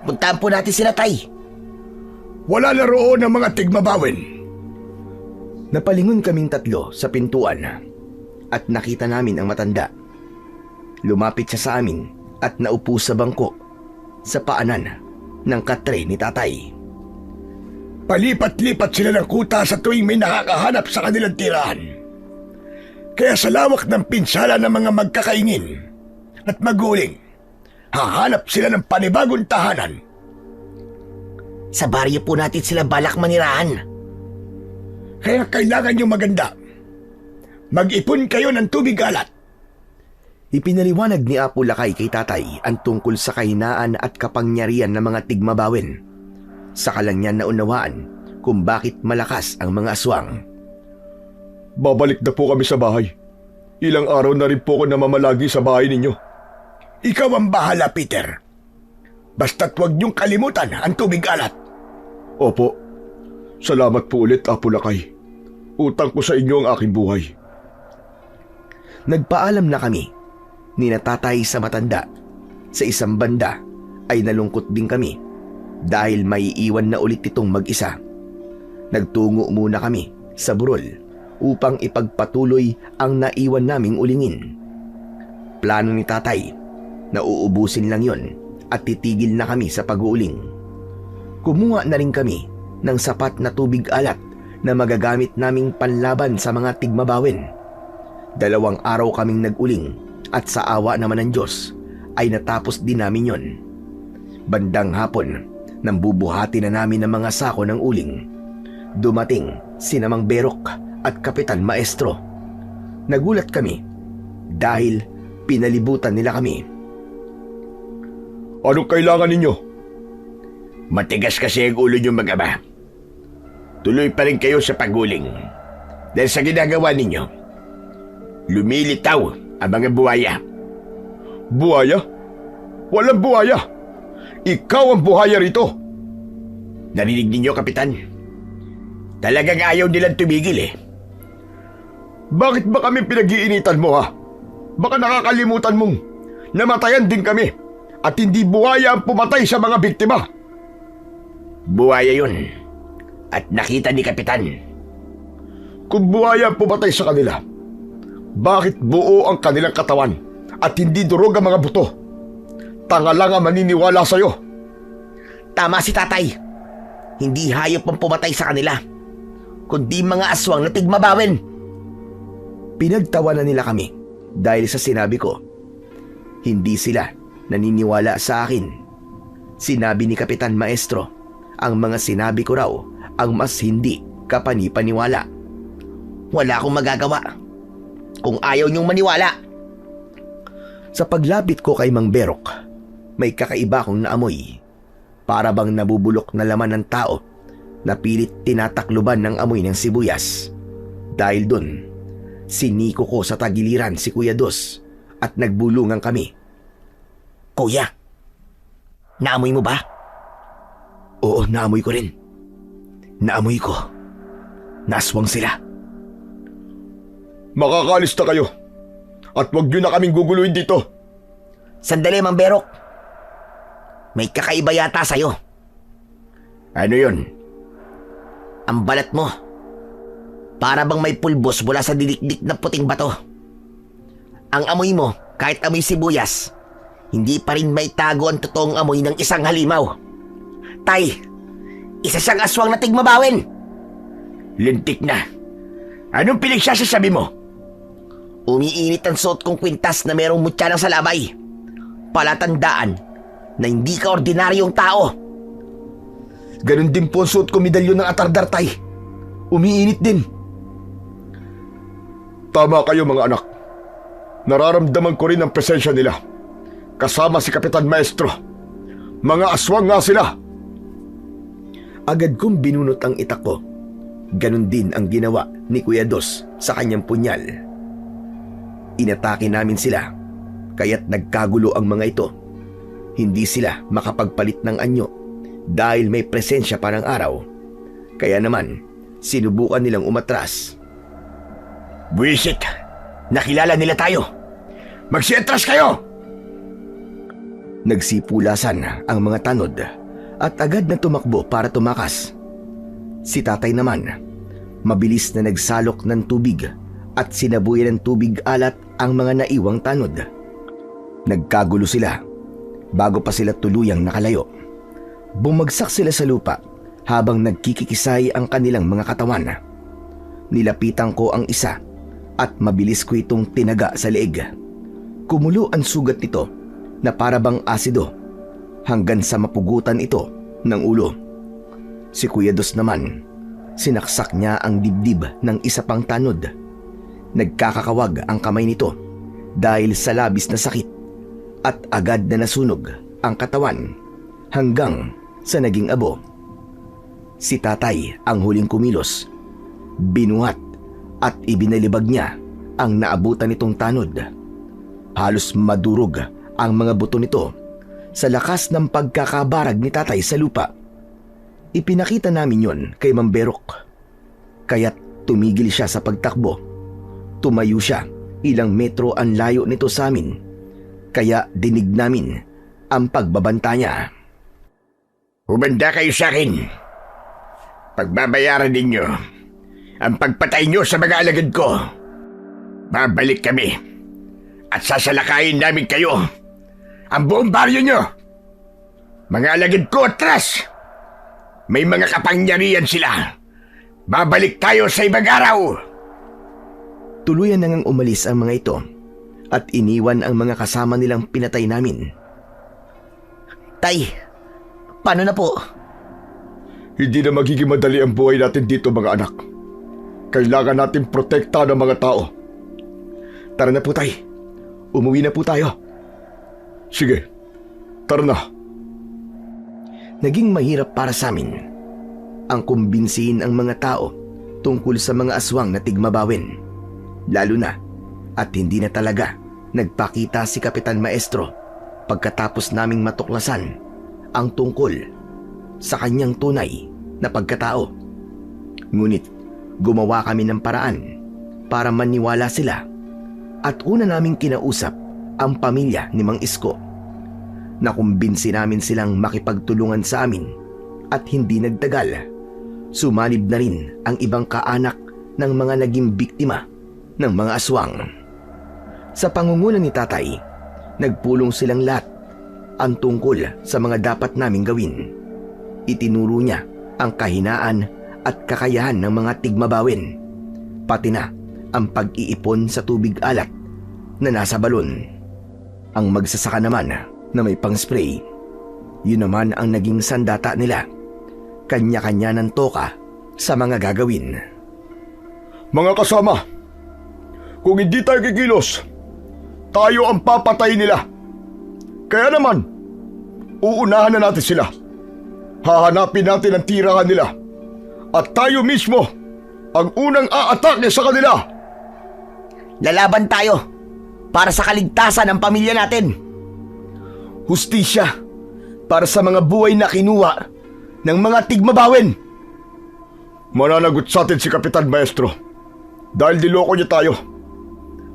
puntahan po natin sila, Tay. Wala na roon ang mga tigmabawin. Napalingon kaming tatlo sa pintuan at nakita namin ang matanda. Lumapit siya sa amin at naupo sa bangko sa paanan ng katre ni tatay. Palipat-lipat sila ng kuta sa tuwing may nakakahanap sa kanilang tirahan. Kaya sa lawak ng pinsala ng mga magkakaingin at maguling, hahanap sila ng panibagong tahanan. Sa baryo po natin sila balak manirahan. Kaya kailangan nyo maganda. Mag-ipon kayo ng tubig alat. Ipinaliwanag ni Apo Lakay kay tatay ang tungkol sa kahinaan at kapangyarihan ng mga tigmabawin. Saka lang niya naunawaan kung bakit malakas ang mga aswang. Babalik na po kami sa bahay. Ilang araw na rin po ako namamalagi sa bahay ninyo. Ikaw ang bahala, Peter. Basta't huwag niyong kalimutan ang tubig alat. Opo. Salamat po ulit, Apo Lakay. Utang ko sa inyo ang aking buhay. Nagpaalam na kami ni natatay sa matanda. Sa isang banda ay nalungkot din kami dahil may iwan na ulit itong mag-isa. Nagtungo muna kami sa burol upang ipagpatuloy ang naiwan naming ulingin. Plano ni tatay na uubusin lang yon at titigil na kami sa pag-uuling. Kumuha na rin kami ng sapat na tubig alat na magagamit naming panlaban sa mga tigmabawin. 2 araw kaming nag-uling at sa awa naman ng Diyos ay natapos din namin yon. Bandang hapon, nang bubuhati na namin ng mga sako ng uling, dumating si Namang Berok at Kapitan Maestro. Nagulat kami dahil pinalibutan nila kami. Anong kailangan ninyo? Matigas kasi ang ulo niyo, mag-ama. Tuloy pa rin kayo sa paguling. Dahil sa ginagawa ninyo, lumilitaw ang mga buhaya. Buhaya? Walang buhaya. Ikaw ang buhaya rito. Narinig ninyo, Kapitan? Talagang ayaw nilang tumigil eh. Bakit ba kami pinag-iinitan mo, ha? Baka nakakalimutan mong namatayan din kami at hindi buhaya ang pumatay sa mga biktima. Buhaya yun. At nakita ni Kapitan. Kung buhaya ang pumatay sa kanila, bakit buo ang kanilang katawan at hindi durog ang mga buto? Tanga lang ang maniniwala sa'yo. Tama si tatay. Hindi hayop ang pumatay sa kanila, kundi mga aswang na tigmabawin. Pinagtawanan nila kami dahil sa sinabi ko. Hindi sila naniniwala sa akin. Sinabi ni Kapitan Maestro, ang mga sinabi ko raw ang mas hindi kapani-paniwala. Wala akong magagawa kung ayaw niyong maniwala. Sa paglapit ko kay Mang Berok, may kakaiba akong naamoy. Para bang nabubulok na laman ng tao na pilit tinatakluban ng amoy ng sibuyas. Dahil dun, siniko ko sa tagiliran si Kuya Dos at nagbulungan kami. Kuya, naamoy mo ba? Oo, naamoy ko rin. Naamoy ko. Naswang sila. Makakalis na kayo. At huwag nyo na kaming guguluhin dito. Sandali, Mang Berok. May kakaiba yata sa'yo. Ano yun? Ang balat mo. Para bang may pulbos mula sa dilikdik na puting bato. Ang amoy mo, kahit amoy sibuyas, hindi pa rin may tago ang totoong amoy ng isang halimaw. Tay, isa siyang aswang na tigmabawin. Lintik na. Anong pinagsasasabi mo? Umiinit ang suot kong kwintas na merong mutya ng salabay. Palatandaan na hindi ka ordinaryong tao. Ganon din po ang suot ko medalyon ng atardar, Tay. Umiinit din. Tama kayo mga anak. Nararamdaman ko rin ang presensya nila. Kasama si Kapitan Maestro. Mga aswang nga sila. Agad kong binunot ang itak ko. Ganon din ang ginawa ni Kuya Dos sa kanyang punyal. Inatake namin sila, kaya't nagkagulo ang mga ito. Hindi sila makapagpalit ng anyo dahil may presensya pa ng araw. Kaya naman, sinubukan nilang umatras. Buwisit! Nakilala nila tayo! Magsiatras kayo! Nagsipulasan ang mga tanod at agad na tumakbo para tumakas. Si tatay naman, mabilis na nagsalok ng tubig at sinabuyan ng tubig alat ang mga naiwang tanod. Nagkagulo sila bago pa sila tuluyang nakalayo. Bumagsak sila sa lupa habang nagkikikisay ang kanilang mga katawan. Nilapitan ko ang isa at mabilis ko itong tinaga sa leeg. Kumulo ang sugat nito na para bang asido hanggang sa mapugutan ito ng ulo. Si Kuya Dos naman, sinaksak niya ang dibdib ng isa pang tanod. Nagkakakawag ang kamay nito dahil sa labis na sakit at agad na nasunog ang katawan hanggang sa naging abo. Si tatay ang huling kumilos. Binuhat at ibinalibag niya ang naabutan nitong tanod. Halos madurog ang mga buto nito sa lakas ng pagkakabarag ni tatay sa lupa. Ipinakita namin yon kay Mang Berok. Kaya't tumigil siya sa pagtakbo. Tumayo siya, ilang metro ang layo nito sa amin. Kaya dinig namin ang pagbabanta niya. Humanda kayo sa akin. Pagbabayaran ninyo ang pagpatay nyo sa mga alagad ko. Babalik kami at sasalakayin namin kayo. Ang buong baryo nyo. Mga alagad ko, atras! May mga kapangyarihan sila. Babalik tayo sa ibang araw. Tuluyan na ngang umalis ang mga ito at iniwan ang mga kasama nilang pinatay namin. Tay, paano na po? Hindi na magiging madali ang buhay natin dito mga anak. Kailangan natin protektahan ang mga tao. Tara na po, Tay. Umuwi na po tayo. Sige, tara na. Naging mahirap para sa amin ang kumbinsihin ang mga tao tungkol sa mga aswang na tigmabawin. Lalo na at hindi na talaga nagpakita si Kapitan Maestro pagkatapos naming matuklasan ang tungkol sa kanyang tunay na pagkatao. Ngunit gumawa kami ng paraan para maniwala sila at una naming kinausap ang pamilya ni Mang Isko. Nakumbinsi namin silang makipagtulungan sa amin at hindi nagtagal. Sumanib na rin ang ibang kaanak ng mga naging biktima ng mga aswang. Sa pangunguna ni tatay, nagpulong silang lahat ang tungkol sa mga dapat naming gawin. Itinuro niya ang kahinaan at kakayahan ng mga tigmabawin, pati na ang pag-iipon sa tubig alat na nasa balon. Ang magsasaka naman na may pang-spray, yun naman ang naging sandata nila. Kanya-kanya ng toka sa mga gagawin. Mga kasama, kung hindi tayo kikilos, tayo ang papatay nila. Kaya naman, uunahan na natin sila. Hahanapin natin ang tirahan nila. At tayo mismo ang unang aatake sa kanila. Lalaban tayo para sa kaligtasan ng pamilya natin. Hustisya para sa mga buhay na kinuha ng mga tigmabawin. Mananagot sa atin si Kapitan Maestro. Dahil diloko niya tayo.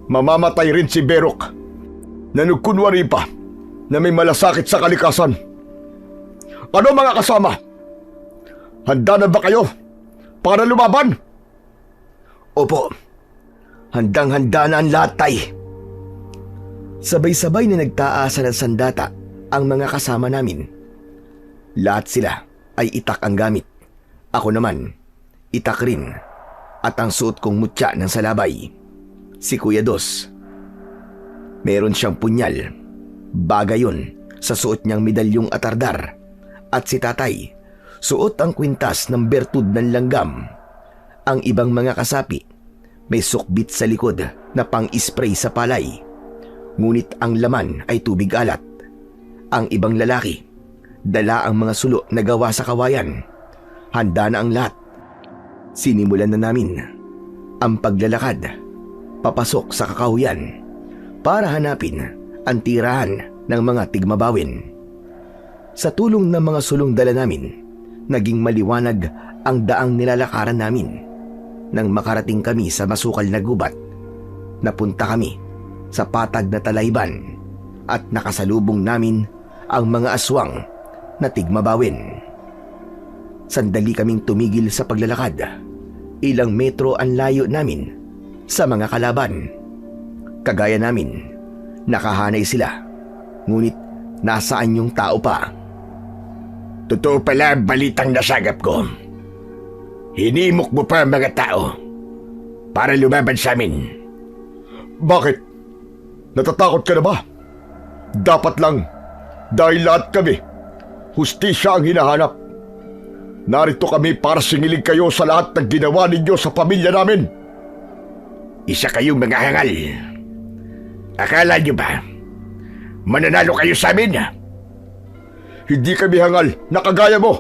Mamamatay rin si Berok na nagkunwari pa na may malasakit sa kalikasan. Ano mga kasama? Handa na ba kayo para lumaban? Opo, handang-handa na ang lahat, Tay. Sabay-sabay na nagtaasa ng sandata ang mga kasama namin. Lahat sila ay itak ang gamit. Ako naman, itak rin. At ang suot kong mutya ng salabay, si Kuya Dos. Meron siyang punyal. Bagay yun sa suot niyang medalyong atardar. At si Tatay, suot ang kwintas ng bertud ng langgam. Ang ibang mga kasapi, may sukbit sa likod na pang-spray sa palay. Ngunit ang laman ay tubig alat. Ang ibang lalaki, dala ang mga sulo na gawa sa kawayan. Handa na ang lahat. Sinimulan na namin ang paglalakad papasok sa kakahuyan para hanapin ang tirahan ng mga tigmabawin. Sa tulong ng mga sulong dala namin, naging maliwanag ang daang nilalakaran namin. Nang makarating kami sa masukal na gubat, napunta kami sa patag na talayban at nakasalubong namin ang mga aswang na tigmabawin. Sandali kaming tumigil sa paglalakad. Ilang metro ang layo namin sa mga kalaban. Kagaya namin, nakahanay sila. Ngunit nasaan yung tao pa? Totoo pala ang balitang nasagap ko. Hinimok mo pa ang mga tao para lumaban sa amin. Bakit? Natatakot ka na ba? Dapat lang, dahil lahat kami, hustisya ang hinahanap. Narito kami para singilig kayo sa lahat ng ginawa ninyo sa pamilya namin. Isa kayong mga hangal. Akala nyo ba mananalo kayo sa amin? Hindi kami hangal na kagaya mo.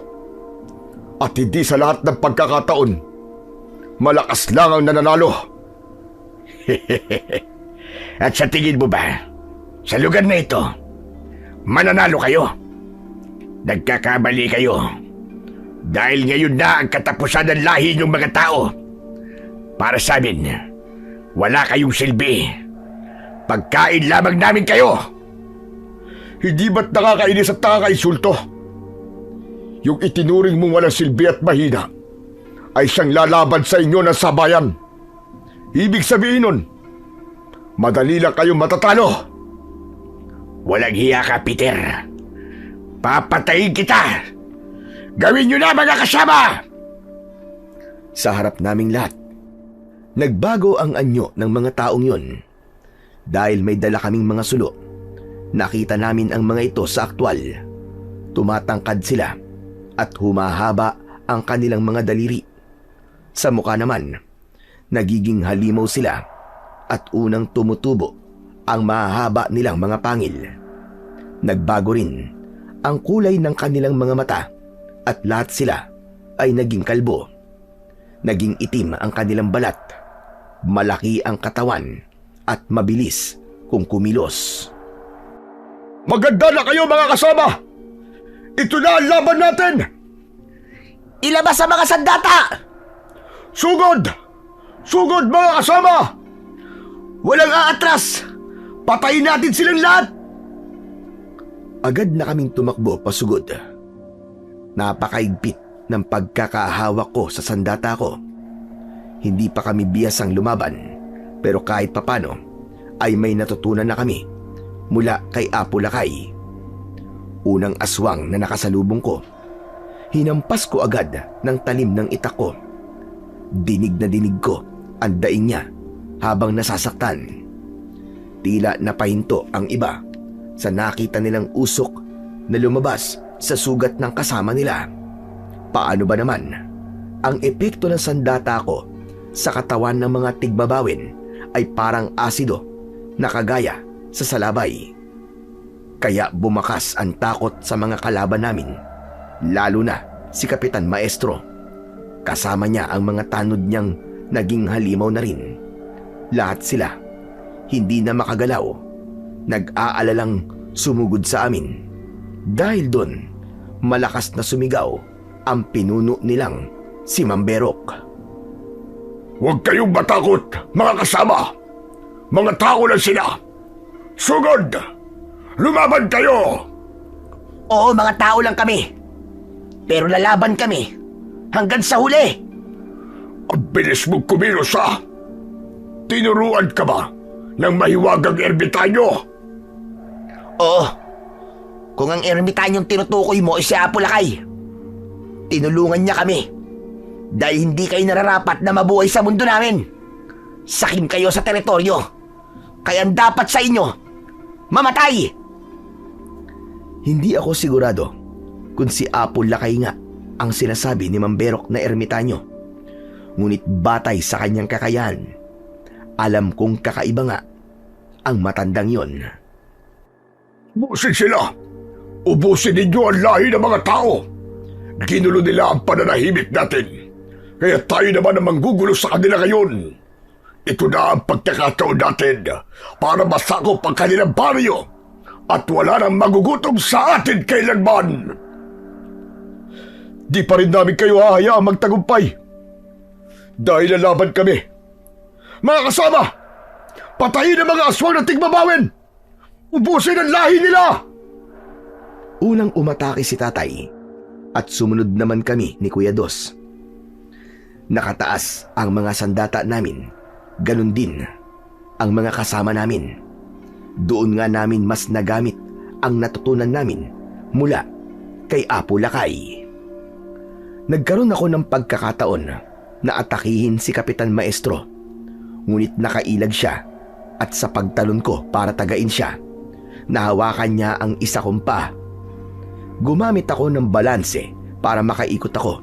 At hindi sa lahat ng pagkakataon, malakas lang ang nananalo. At sa tingin mo ba, sa lugar na ito, mananalo kayo? Nagkakamali kayo. Dahil ngayon na ang katapusan ng lahi ng mga tao. Para sa amin, wala kayong silbi. Pagkain lamang namin kayo. Hindi ba't nakakainis at nakakainsulto? Yung itinuring mong walang silbi at mahina ay siyang lalaban sa inyo ng sabayan. Ibig sabihin nun, madali lang kayong matatalo. Walang hiya ka, Peter. Papatayin kita. Gawin nyo na, mga kasama! Sa harap naming lahat, nagbago ang anyo ng mga taong yun. Dahil may dala kaming mga sulo, nakita namin ang mga ito sa aktwal. Tumatangkad sila at humahaba ang kanilang mga daliri. Sa mukha naman, nagiging halimaw sila at unang tumutubo ang mahahaba nilang mga pangil. Nagbago rin ang kulay ng kanilang mga mata at lahat sila ay naging kalbo. Naging itim ang kanilang balat, malaki ang katawan at mabilis kung kumilos. Maganda na kayo mga kasama! Ito na ang laban natin! Ilabas ang mga sandata! Sugod! Sugod mga kasama! Walang aatras! Patayin natin silang lahat! Agad na kaming tumakbo pasugod. Napakaigpit ng pagkakahawak ko sa sandata ko. Hindi pa kami biyasang lumaban, pero kahit papano ay may natutunan na kami mula kay Apo Lakay. Unang aswang na nakasalubong ko, hinampas ko agad ng talim ng itak ko. Dinig na dinig ko ang daing niya habang nasasaktan. Tila napahinto ang iba sa nakita nilang usok na lumabas sa sugat ng kasama nila. Paano ba naman? Ang epekto ng sandata ko sa katawan ng mga tigbabawin ay parang asido na kagaya sa salabay. Kaya bumakas ang takot sa mga kalaban namin, lalo na si Kapitan Maestro. Kasama niya ang mga tanod niyang naging halimaw na rin. Lahat sila hindi na makagalaw, nag-aalalang sumugod sa amin. Dahil doon, malakas na sumigaw ang pinuno nilang si Mamberok. Huwag kayong matakot, mga kasama. Mga tao lang sila. Sugod! Lumaban kayo! Oo, mga tao lang kami. Pero lalaban kami hanggang sa huli. Ang bilis mong kumilos, ha? Tinuruan ka ba ng mahiwagang ermitanyo? Oo. Kung ang ermitanyong tinutukoy mo ay si Apo Lakay, tinulungan niya kami dahil hindi kayo nararapat na mabuhay sa mundo namin. Sakim kayo sa teritoryo, kaya dapat sa inyo mamatay. Hindi ako sigurado kung si Apo Lakay nga ang sinasabi ni Mamberok na ermitanyo. Ngunit batay sa kanyang kakayahan, alam kong kakaiba nga ang matandang yon. Ubusin sila! Ubusin ninyo ang lahi ng mga tao! Ginulo nila ang pananahimik natin, kaya tayo naman ang manggugulo sa kanila ngayon. Ito na ang pagkakataon natin para masakop ang kanilang baryo at wala nang magugutom sa atin kailanman. Di pa rin namin kayo hahayaang magtagumpay dahil lalaban kami. Mga kasama, patayin ang mga aswang na tigmabawin! Ubusin ang lahi nila! Unang umatake si tatay at sumunod naman kami ni Kuya Dos. Nakataas ang mga sandata namin, ganun din ang mga kasama namin. Doon nga namin mas nagamit ang natutunan namin mula kay Apo Lakay. Nagkaroon ako ng pagkakataon na atakihin si Kapitan Maestro, ngunit nakailag siya at sa pagtalon ko para tagain siya, nahawakan niya ang isa kong paa. Gumamit ako ng balanse para makaikot ako,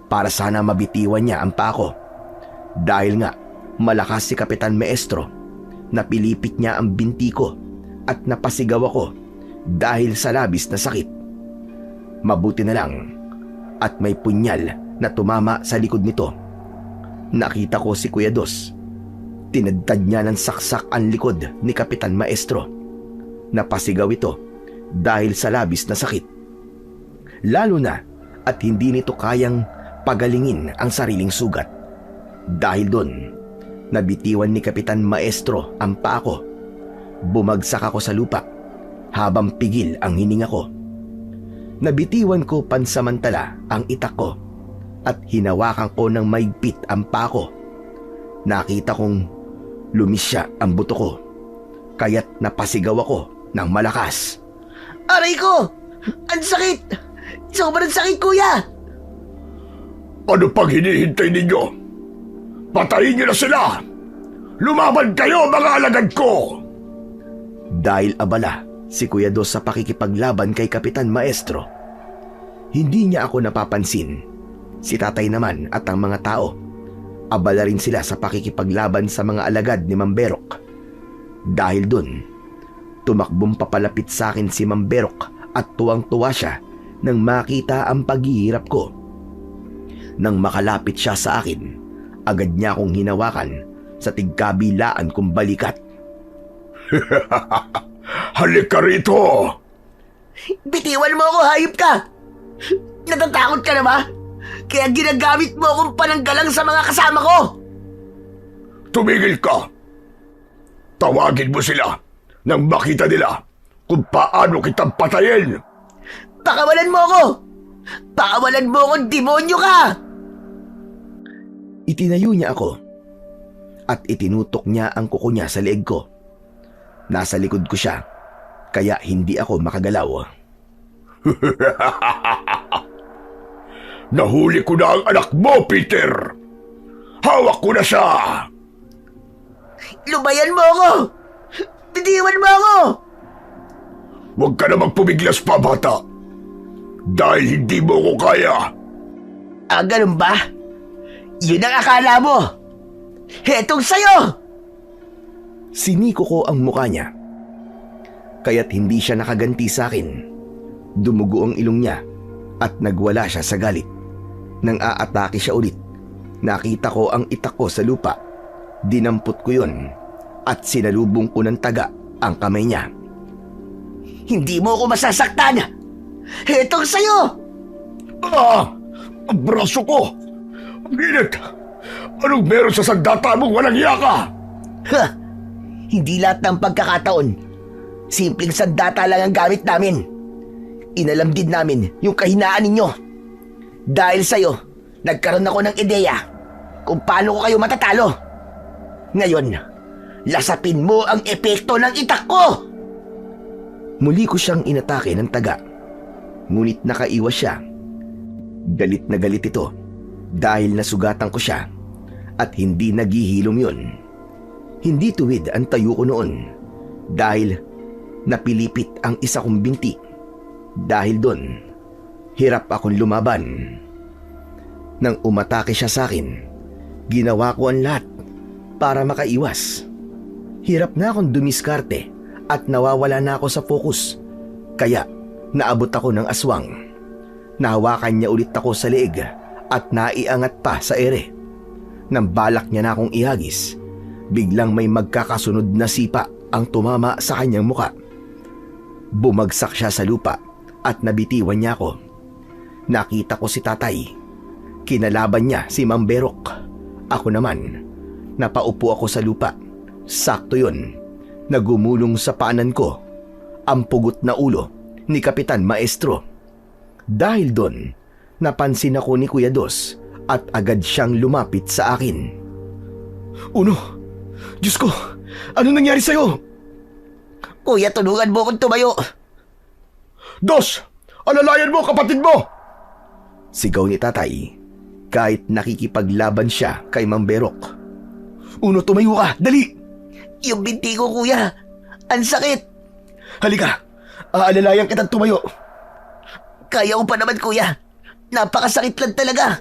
para sana mabitiwan niya ang paa ko. Dahil nga malakas si Kapitan Maestro, napilipit niya ang binti ko at napasigaw ako dahil sa labis na sakit. Mabuti na lang at may punyal na tumama sa likod nito. Nakita ko si Kuya Dos. Tinadtad niya ng saksak ang likod ni Kapitan Maestro. Napasigaw ito dahil sa labis na sakit. Lalo na at hindi nito kayang pagalingin ang sariling sugat. Dahil doon, nabitiwan ni Kapitan Maestro ang paa ko. Bumagsak ako sa lupa habang pigil ang hininga ko. Nabitiwan ko pansamantala ang itak ko at hinawakan ko ng maigpit ang paa ko. Nakita kong lumisya ang buto ko, kaya't napasigaw ako ng malakas. Aray ko! Ang sakit! Sobrang sakit, kuya! Ano pang hinihintay ninyo? Patayin niyo na sila! Lumaban kayo, mga alagad ko! Dahil abala si Kuya Dos sa pakikipaglaban kay Kapitan Maestro, hindi niya ako napapansin. Si tatay naman at ang mga tao, abala rin sila sa pakikipaglaban sa mga alagad ni Mamberok. Dahil dun, tumakbong papalapit sa akin si Mamberok at tuwang-tuwa siya nang makita ang paghihirap ko. Nang makalapit siya sa akin, agad niya akong hinawakan sa tigkabilaan kong balikat. Halika rito! Bitiwan mo ako, hayop ka! Natatakot ka na ba? Kaya ginagamit mo akong pananggalang sa mga kasama ko! Tumigil ka! Tawagin mo sila nang makita nila kung paano kitang patayin! Pakawalan mo ako! Pakawalan mo ako, demonyo ka! Itinayo niya ako at itinutok niya ang kuko niya sa leeg ko. Nasa likod ko siya, kaya hindi ako makagalaw. Nahuli ko na ang anak mo, Peter! Hawak ko na siya! Lubayan mo ako! Bitiwan mo ako! Huwag ka na magpumiglas pa, bata! Dahil hindi mo ko kaya! Ah, ganun ba? Yun ang akala mo! Hetong sayo! Siniko ko ang mukha niya kaya't hindi siya nakaganti sa akin. Dumugo ang ilong niya at nagwala siya sa galit. Nang aatake siya ulit, nakita ko ang itak ko sa lupa. Dinampot ko yun at sinalubong ko ng taga ang kamay niya. Hindi mo ako masasaktan! Hetong sa'yo! Ang braso ko! Ang init! Anong meron sa sandata mong walang hiya ka? Ha! Hindi lahat ng pagkakataon. Simpleng sandata lang ang gamit namin. Inalam din namin yung kahinaan ninyo. Dahil sa'yo, nagkaroon ako ng ideya kung paano ko kayo matatalo. Ngayon, lasapin mo ang epekto ng itak ko! Muli ko siyang inatake ng taga. Ngunit nakaiwas siya. Galit na galit ito dahil nasugatan ko siya at hindi naghihilom yun. Hindi tuwid ang tayo ko noon dahil napilipit ang isa kong binti. Dahil doon, hirap akong lumaban. Nang umatake siya sa akin, ginawa ko ang lahat para makaiwas. Hirap na akong dumiskarte at nawawala na ako sa focus. Kaya naabot ako ng aswang. Nahawakan niya ulit ako sa leeg at naiangat pa sa ere. Nang balak niya na akong ihagis, biglang may magkakasunod na sipa ang tumama sa kanyang muka. Bumagsak siya sa lupa at nabitiwan niya ako. Nakita ko si tatay. Kinalaban niya si Mang Berok. Ako naman, napaupo ako sa lupa. Sakto yun, nagumulong sa paanan ko ang pugot na ulo ni Kapitan Maestro. Dahil doon, napansin ako ni Kuya Dos at agad siyang lumapit sa akin. Uno, Diyos ko, ano nangyari sa'yo? Kuya, tulungan mo akong tumayo. Dos! Alalayan mo kapatid mo! Sigaw ni tatay kahit nakikipaglaban siya kay Mang Berok. Uno, tumayo ka, dali! Yung binti ko, kuya. Ang sakit. Halika, aalalayan kitang tumayo. Kaya ko pa naman, kuya. Napakasakit lang talaga.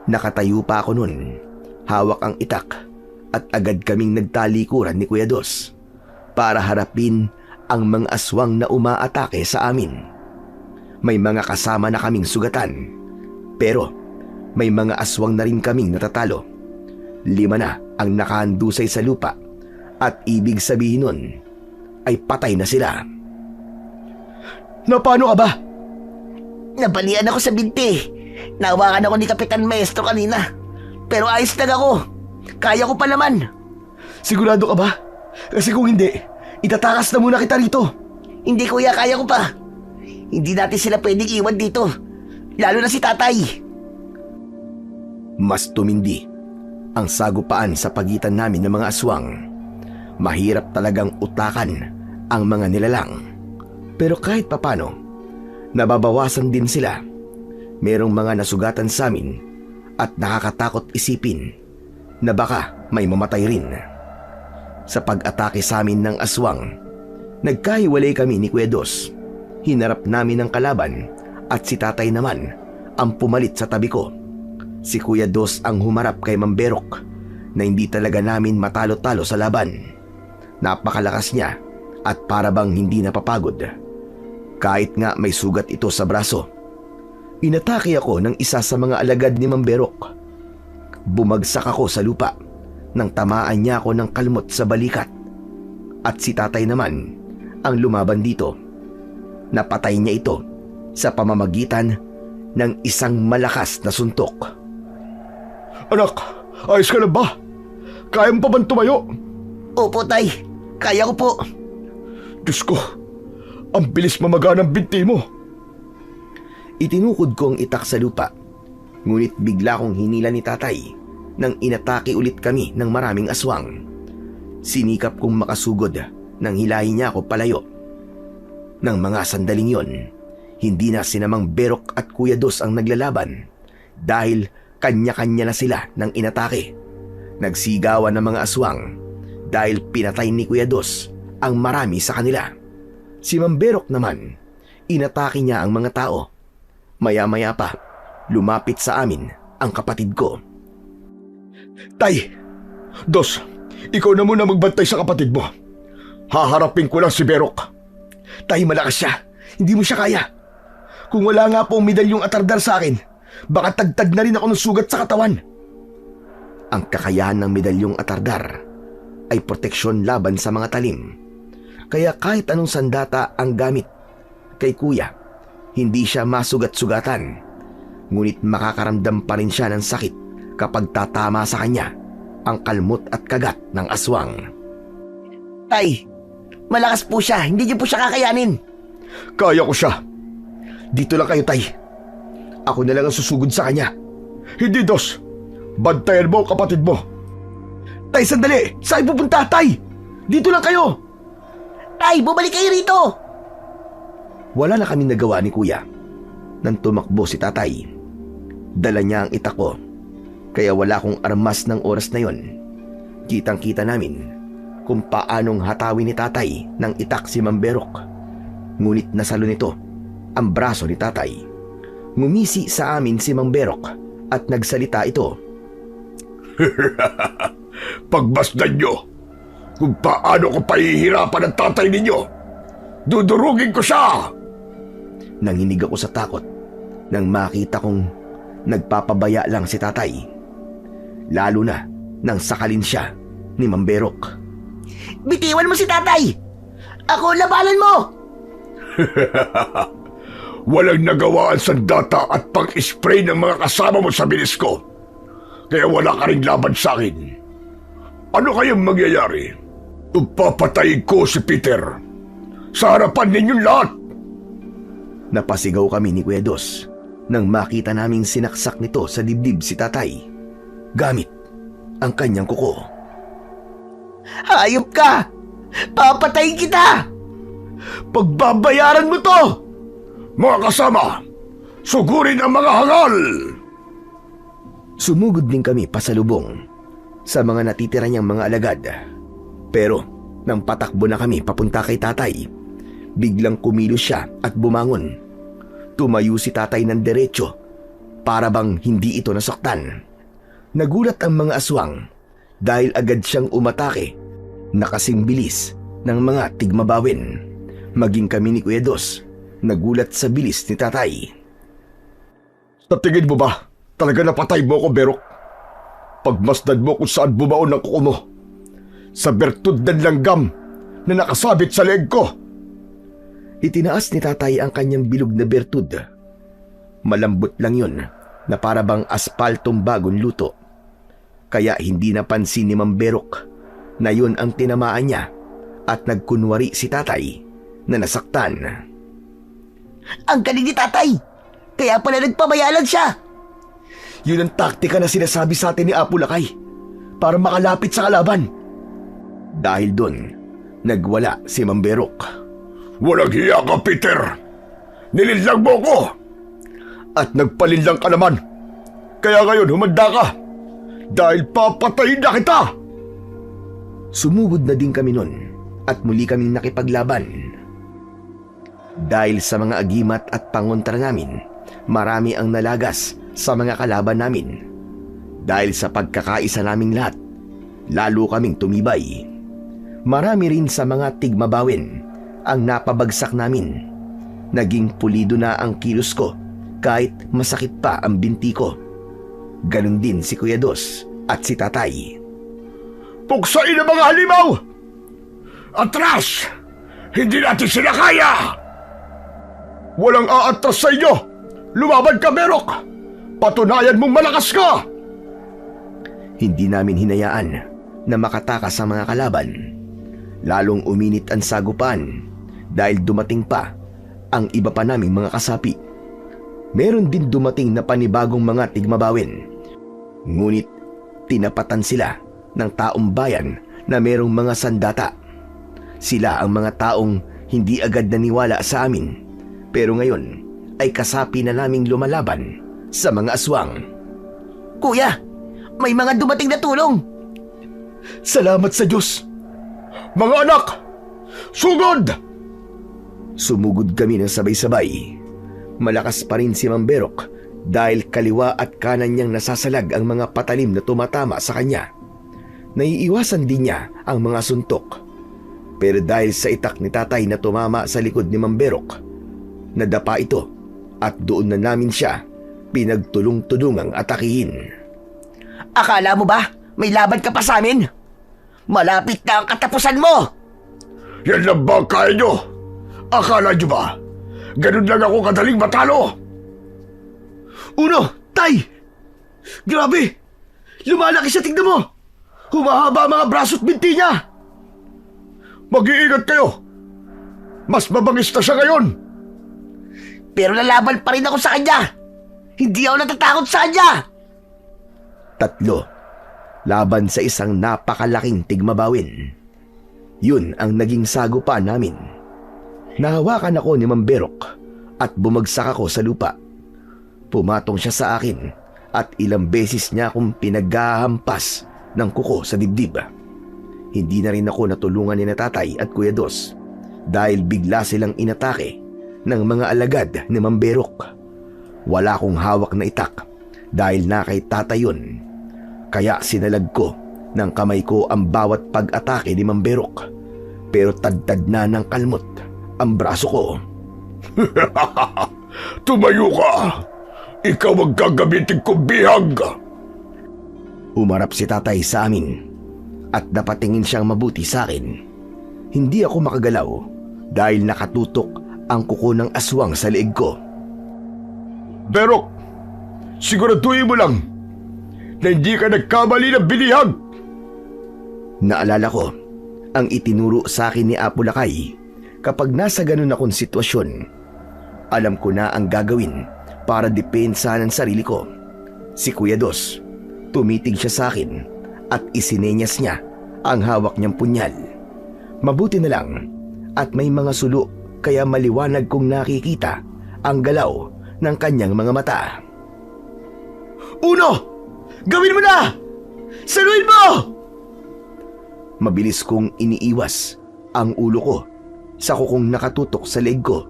Nakatayo pa ako nun, hawak ang itak at agad kaming nagtalikuran ni Kuya Dos para harapin ang mga aswang na umaatake sa amin. May mga kasama na kaming sugatan, pero may mga aswang na rin kaming natatalo. 5 na ang nakahandusay sa lupa at ibig sabihin nun ay patay na sila. Na paano ka ba? Nabalian ako sa binti. Nawakan ako ni Kapitan Maestro kanina. Pero ayos lang ako. Kaya ko pa naman. Sigurado ka ba? Kasi kung hindi, itatakas na muna kita rito. Hindi, kuya, kaya ko pa. Hindi natin sila pwedeng iwan dito. Lalo na si tatay. Mas tumindi ang sagupaan sa pagitan namin ng mga aswang. Mahirap talagang utakan ang mga nilalang. Pero kahit papano, nababawasan din sila. Merong mga nasugatan sa amin at nakakatakot isipin na baka may mamatay rin. Sa pag-atake sa amin ng aswang, nagkahiwalay kami ni Kuya Dos. Hinarap namin ang kalaban at si tatay naman ang pumalit sa tabi ko. Si Kuya Dos ang humarap kay Mang Berok na hindi talaga namin matalo-talo sa laban. Napakalakas niya at para bang hindi napapagod. Kahit nga may sugat ito sa braso. Inatake ako ng isa sa mga alagad ni Mang Berok. Bumagsak ako sa lupa nang tamaan niya ako ng kalmot sa balikat. At si tatay naman ang lumaban dito. Napatay niya ito sa pamamagitan ng isang malakas na suntok. Anak, ayos ka na ba? Kaya mo pa bang tumayo? Opo, tay. Kaya ko po. Diyos ko, ang bilis mamaga ng binti mo. Itinukod ko ang itak sa lupa. Ngunit bigla kong hinila ni tatay nang inatake ulit kami ng maraming aswang. Sinikap kong makasugod nang hilahin niya ako palayo. Nang mga sandaling yon, hindi na sina Mang Berok at Kuya Dos ang naglalaban dahil kanya-kanya na sila ng inatake. Nagsigawan ng mga aswang dahil pinatay ni Kuya Dos ang marami sa kanila. Si Mang Berok naman, inatake niya ang mga tao. Maya-maya pa, lumapit sa amin ang kapatid ko. Tay, Dos, ikaw na muna magbantay sa kapatid mo. Haharapin ko lang si Berok. Tay, malakas siya. Hindi mo siya kaya. Kung wala nga po ang medalyong atardar sa akin, baka tagtag na rin ako ng sugat sa katawan. Ang kakayahan ng medalyong atardar ay proteksyon laban sa mga talim. Kaya kahit anong sandata ang gamit kay kuya, hindi siya masugat-sugatan. Ngunit makakaramdam pa rin siya ng sakit kapag tatama sa kanya ang kalmot at kagat ng aswang. Tay, malakas po siya. Hindi niyo po siya kakayanin. Kaya ko siya. Dito lang kayo, Tay. Ako na lang ang susugod sa kanya. Hindi, Dos. Bantayan mo ang kapatid mo. Tay, sandali! Saan pupunta, Tay? Dito lang kayo! Tay, bumalik kayo rito! Wala na kaming nagawa ni kuya nang tumakbo si tatay. Dala niya ang itak ko, kaya wala akong armas ng oras na yon. Kitang-kita namin kung paanong hatawin ni tatay ng itak si Mamberok. Ngunit nasalo nito ang braso ni tatay. Ngumisi sa amin si Mamberok at nagsalita ito. Pagmasdan nyo kung paano ko pahihirapan ang tatay ninyo. Dudurugin ko siya! Nanginig ako sa takot nang makita kong nagpapabaya lang si tatay. Lalo na nang sakalin siya ni Mamberok. Bitiwan mo si tatay! Ako labanan mo! Walang nagawa ang sandata at pang-spray ng mga kasama mo sa bilis ko. Kaya wala ka rin laban sa akin. Ano kayang mangyayari? Papatayin ko si Peter sa harapan ninyong lahat. Napasigaw kami ni Kuya Dos nang makita naming sinaksak nito sa dibdib si tatay gamit ang kanyang kuko. Hayop ka! Papatayin kita! Pagbabayaran mo to! Mga kasama, sugurin ang mga hangal! Sumugod din kami pasalubong sa mga natitira niyang mga alagad. Pero nang patakbo na kami papunta kay tatay, biglang kumilos siya at bumangon. Tumayo si tatay ng diretsyo para bang hindi ito nasaktan. Nagulat ang mga aswang dahil agad siyang umatake na kasing bilis ng mga tigmabawin. Maging kami ni Kuya Dos nagulat sa bilis ni tatay. Sa tingin mo ba, talaga napatay mo ko, Berok? Pagmasdan mo kung saan bumaon ang kuko mo. Sa bertud ng langgam na nakasabit sa leeg ko. Itinaas ni tatay ang kanyang bilog na bertud. Malambot lang yun na para bang aspaltong bagong luto. Kaya hindi napansin ni Mamberok na yun ang tinamaan niya at nagkunwari si tatay na nasaktan. Ang galing ni tatay! Kaya pala nagpamayalan siya! Yun ang taktika na sinasabi sa atin ni Apo Lakay para makalapit sa kalaban. Dahil doon, nagwala si Mamberok. Walang hiya ka, Peter! Nilinlang mo ko! At nagpalinlang ka naman. Kaya ngayon humanda ka dahil papatayin na kita! Sumugod na din kami nun at muli kaming nakipaglaban. Dahil sa mga agimat at pangontra namin, marami ang nalagas sa mga kalaban namin. Dahil sa pagkakaisa naming lahat, lalo kaming tumibay. Marami rin sa mga tigmabawin ang napabagsak namin. Naging pulido na ang kilos ko kahit masakit pa ang binti ko. Ganon din si Kuya Dos at si tatay. Puksain ang mga halimaw! Atras! Hindi natin sila kaya! Walang aatras sa inyo! Lumaban ka, Berok! Patunayan mong malakas ka! Hindi namin hinayaan na makatakas sa mga kalaban. Lalong uminit ang sagupan dahil dumating pa ang iba pa naming mga kasapi. Meron din dumating na panibagong mga tigmabawin. Ngunit tinapatan sila ng taong bayan na merong mga sandata. Sila ang mga taong hindi agad naniwala sa amin. Pero ngayon ay kasapi na naming lumalaban sa mga aswang. Kuya, may mga dumating na tulong! Salamat sa Diyos! Mga anak! Sugod! Sumugod kami ng sabay-sabay. Malakas pa rin si Mamberok dahil kaliwa at kanan niyang nasasalag ang mga patalim na tumatama sa kanya. Naiiwasan din niya ang mga suntok. Pero dahil sa itak ni tatay na tumama sa likod ni Mamberok, nadapa ito at doon na namin siya pinagtulong-tulungang atakihin. Akala mo ba may laban ka pa sa amin? Malapit na ang katapusan mo! Yan lang ba ang kaya nyo? Akala nyo ba? Ganun lang ako kadaling matalo? Uno, Tay! Grabe! Lumalaki siya, tignan mo! Humahaba ang mga braso't binti niya! Mag-iingat kayo! Mas mabangis na siya ngayon! Pero lalaban pa rin ako sa kanya! Hindi ako natatakot sa kanya! 3 laban sa isang napakalaking tigmabawin. Yun ang naging sagupaan namin. Nahawakan ako ni Mamberok at bumagsak ako sa lupa. Pumatong siya sa akin at ilang beses niya akong pinaghahampas ng kuko sa dibdib. Hindi na rin ako natulungan ni Tatay at Kuya Dos dahil bigla silang inatake ng mga alagad ni Mamberok. Wala akong hawak na itak dahil na kay Tatay yun. Kaya sinalag ko ng kamay ko ang bawat pag-atake ni Mamberok. Pero tadtad na ng kalmot ang braso ko. Tumayo ka! Ikaw ang gagamitin kong bihag! Umarap si Tatay sa amin at napatingin siyang mabuti sa akin. Hindi ako makagalaw dahil nakatutok ang kuko ng aswang sa leeg ko. Berok, siguraduhin mo lang na hindi ka nagkamali ng binihag! Naalala ko ang itinuro sa akin ni Apo Lakay kapag nasa ganun akong sitwasyon. Alam ko na ang gagawin para depensahan ang sarili ko. Si Kuya Dos, tumitig siya sa akin at isinenyas niya ang hawak niyang punyal. Mabuti na lang at may mga sulo kaya maliwanag kong nakikita ang galaw ng kanyang mga mata. Uno! Gawin mo na! Saluhin mo! Mabilis kong iniiwas ang ulo ko sa kukong nakatutok sa leeg ko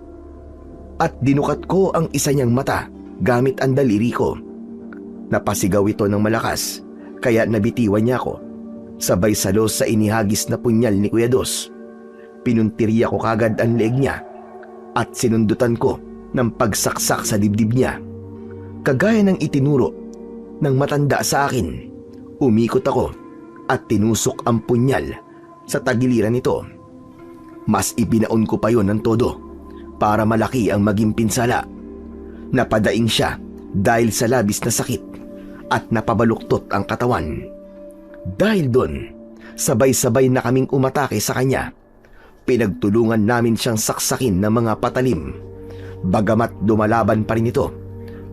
at dinukat ko ang isa niyang mata gamit ang daliri ko. Napasigaw ito ng malakas kaya nabitiwan niya ako. Sabay salos sa inihagis na punyal ni Kuya Dos. Pinuntiriya ko kagad ang leeg niya at sinundutan ko ng pagsaksak sa dibdib niya. Kagaya ng itinuro ng matanda sa akin, umikot ako at tinusok ang punyal sa tagiliran nito. Mas ibinaon ko pa yon ng todo para malaki ang maging pinsala. Napadaing siya dahil sa labis na sakit at napabaluktot ang katawan. Dahil doon, sabay-sabay na kaming umatake sa kanya. Pinagtulungan namin siyang saksakin ng mga patalim. Bagamat dumalaban pa rin ito,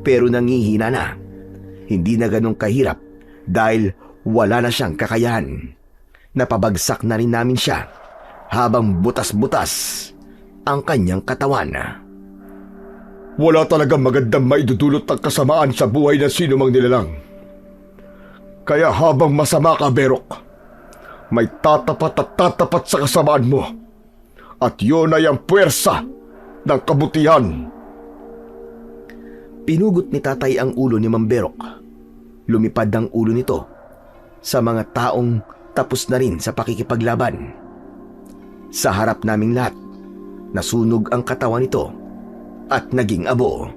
pero nangihina na. Hindi na ganong kahirap dahil wala na siyang kakayahan. Napabagsak na rin namin siya habang butas-butas ang kanyang katawan. Wala talagang magandang maidudulot ng kasamaan sa buhay ng sino mang nilalang. Kaya habang masama ka, Berok, may tatapat at tatapat sa kasamaan mo. At yun ay ang puwersa ng kabutihan. Pinugot ni Tatay ang ulo ni Mamberok. Lumipad ang ulo nito sa mga taong tapos na rin sa pakikipaglaban. Sa harap naming lahat, nasunog ang katawan nito at naging abo.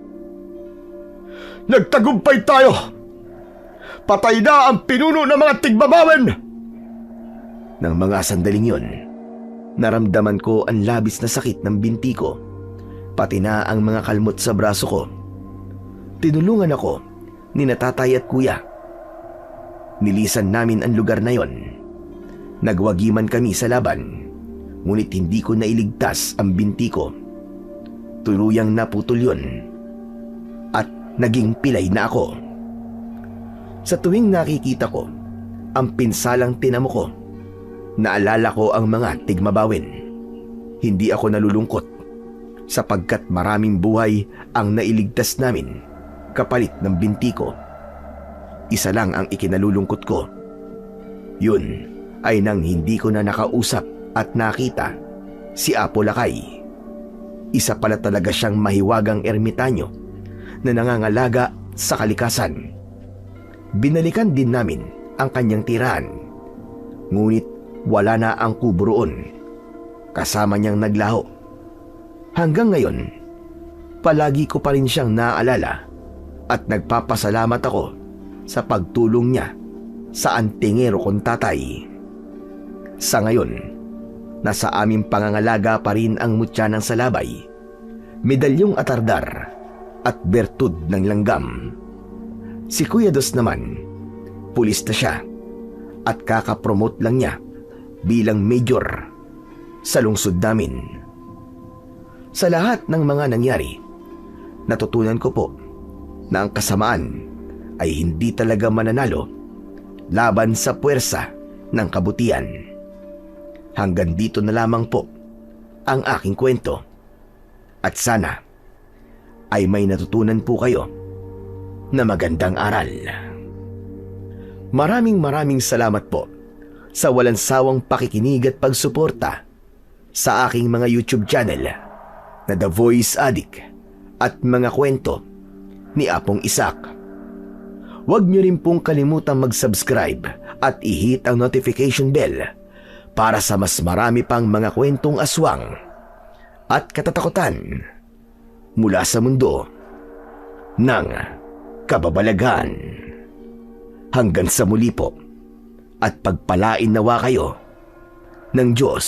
Nagtagumpay tayo! Patay na ang pinuno ng mga tigbabawen! Nang mga sandaling yon, naramdaman ko ang labis na sakit ng binti ko, pati na ang mga kalmot sa braso ko. Tinulungan ako ni Tatay at Kuya. Nilisan namin ang lugar na yon. Nagwagiman kami sa laban, ngunit hindi ko nailigtas ang binti ko. Tuluyang naputol yon at naging pilay na ako. Sa tuwing nakikita ko ang pinsalang tinamo ko, naalala ko ang mga tigmabawin. Hindi ako nalulungkot sapagkat maraming buhay ang nailigtas namin kapalit ng binti ko. Isa lang ang ikinalulungkot ko. Yun ay nang hindi ko na nakausap at nakita si Apo Lakay. Isa pala talaga siyang mahiwagang ermitanyo na nangangalaga sa kalikasan. Binalikan din namin ang kanyang tirahan, ngunit wala na ang kubo roon. kasama niyang naglaho. Hanggang ngayon, palagi ko pa rin siyang naaalala at nagpapasalamat ako sa pagtulong niya sa antingero kong tatay. Sa ngayon, nasa aming pangangalaga pa rin ang mutya ng salabay, medalyong atardar at bertud ng langgam. Si Kuya Dos naman, pulis na siya at kakapromote lang niya bilang major sa lungsod namin. Sa lahat ng mga nangyari, natutunan ko po na ang kasamaan ay hindi talaga mananalo laban sa puwersa ng kabutihan. Hanggang dito na lamang po ang aking kwento. At sana ay may natutunan po kayo na magandang aral. Maraming salamat po sa walang sawang pakikinig at pagsuporta sa aking mga YouTube channel na The Voice Addict at mga kwento ni Apong Isak. Huwag niyo rin pong kalimutang mag-subscribe at i-hit ang notification bell para sa mas marami pang mga kwentong aswang at katatakutan mula sa mundo ng kababalaghan. Hanggang sa muli po at pagpalain nawa kayo ng Diyos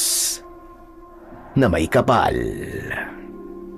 na may kapal.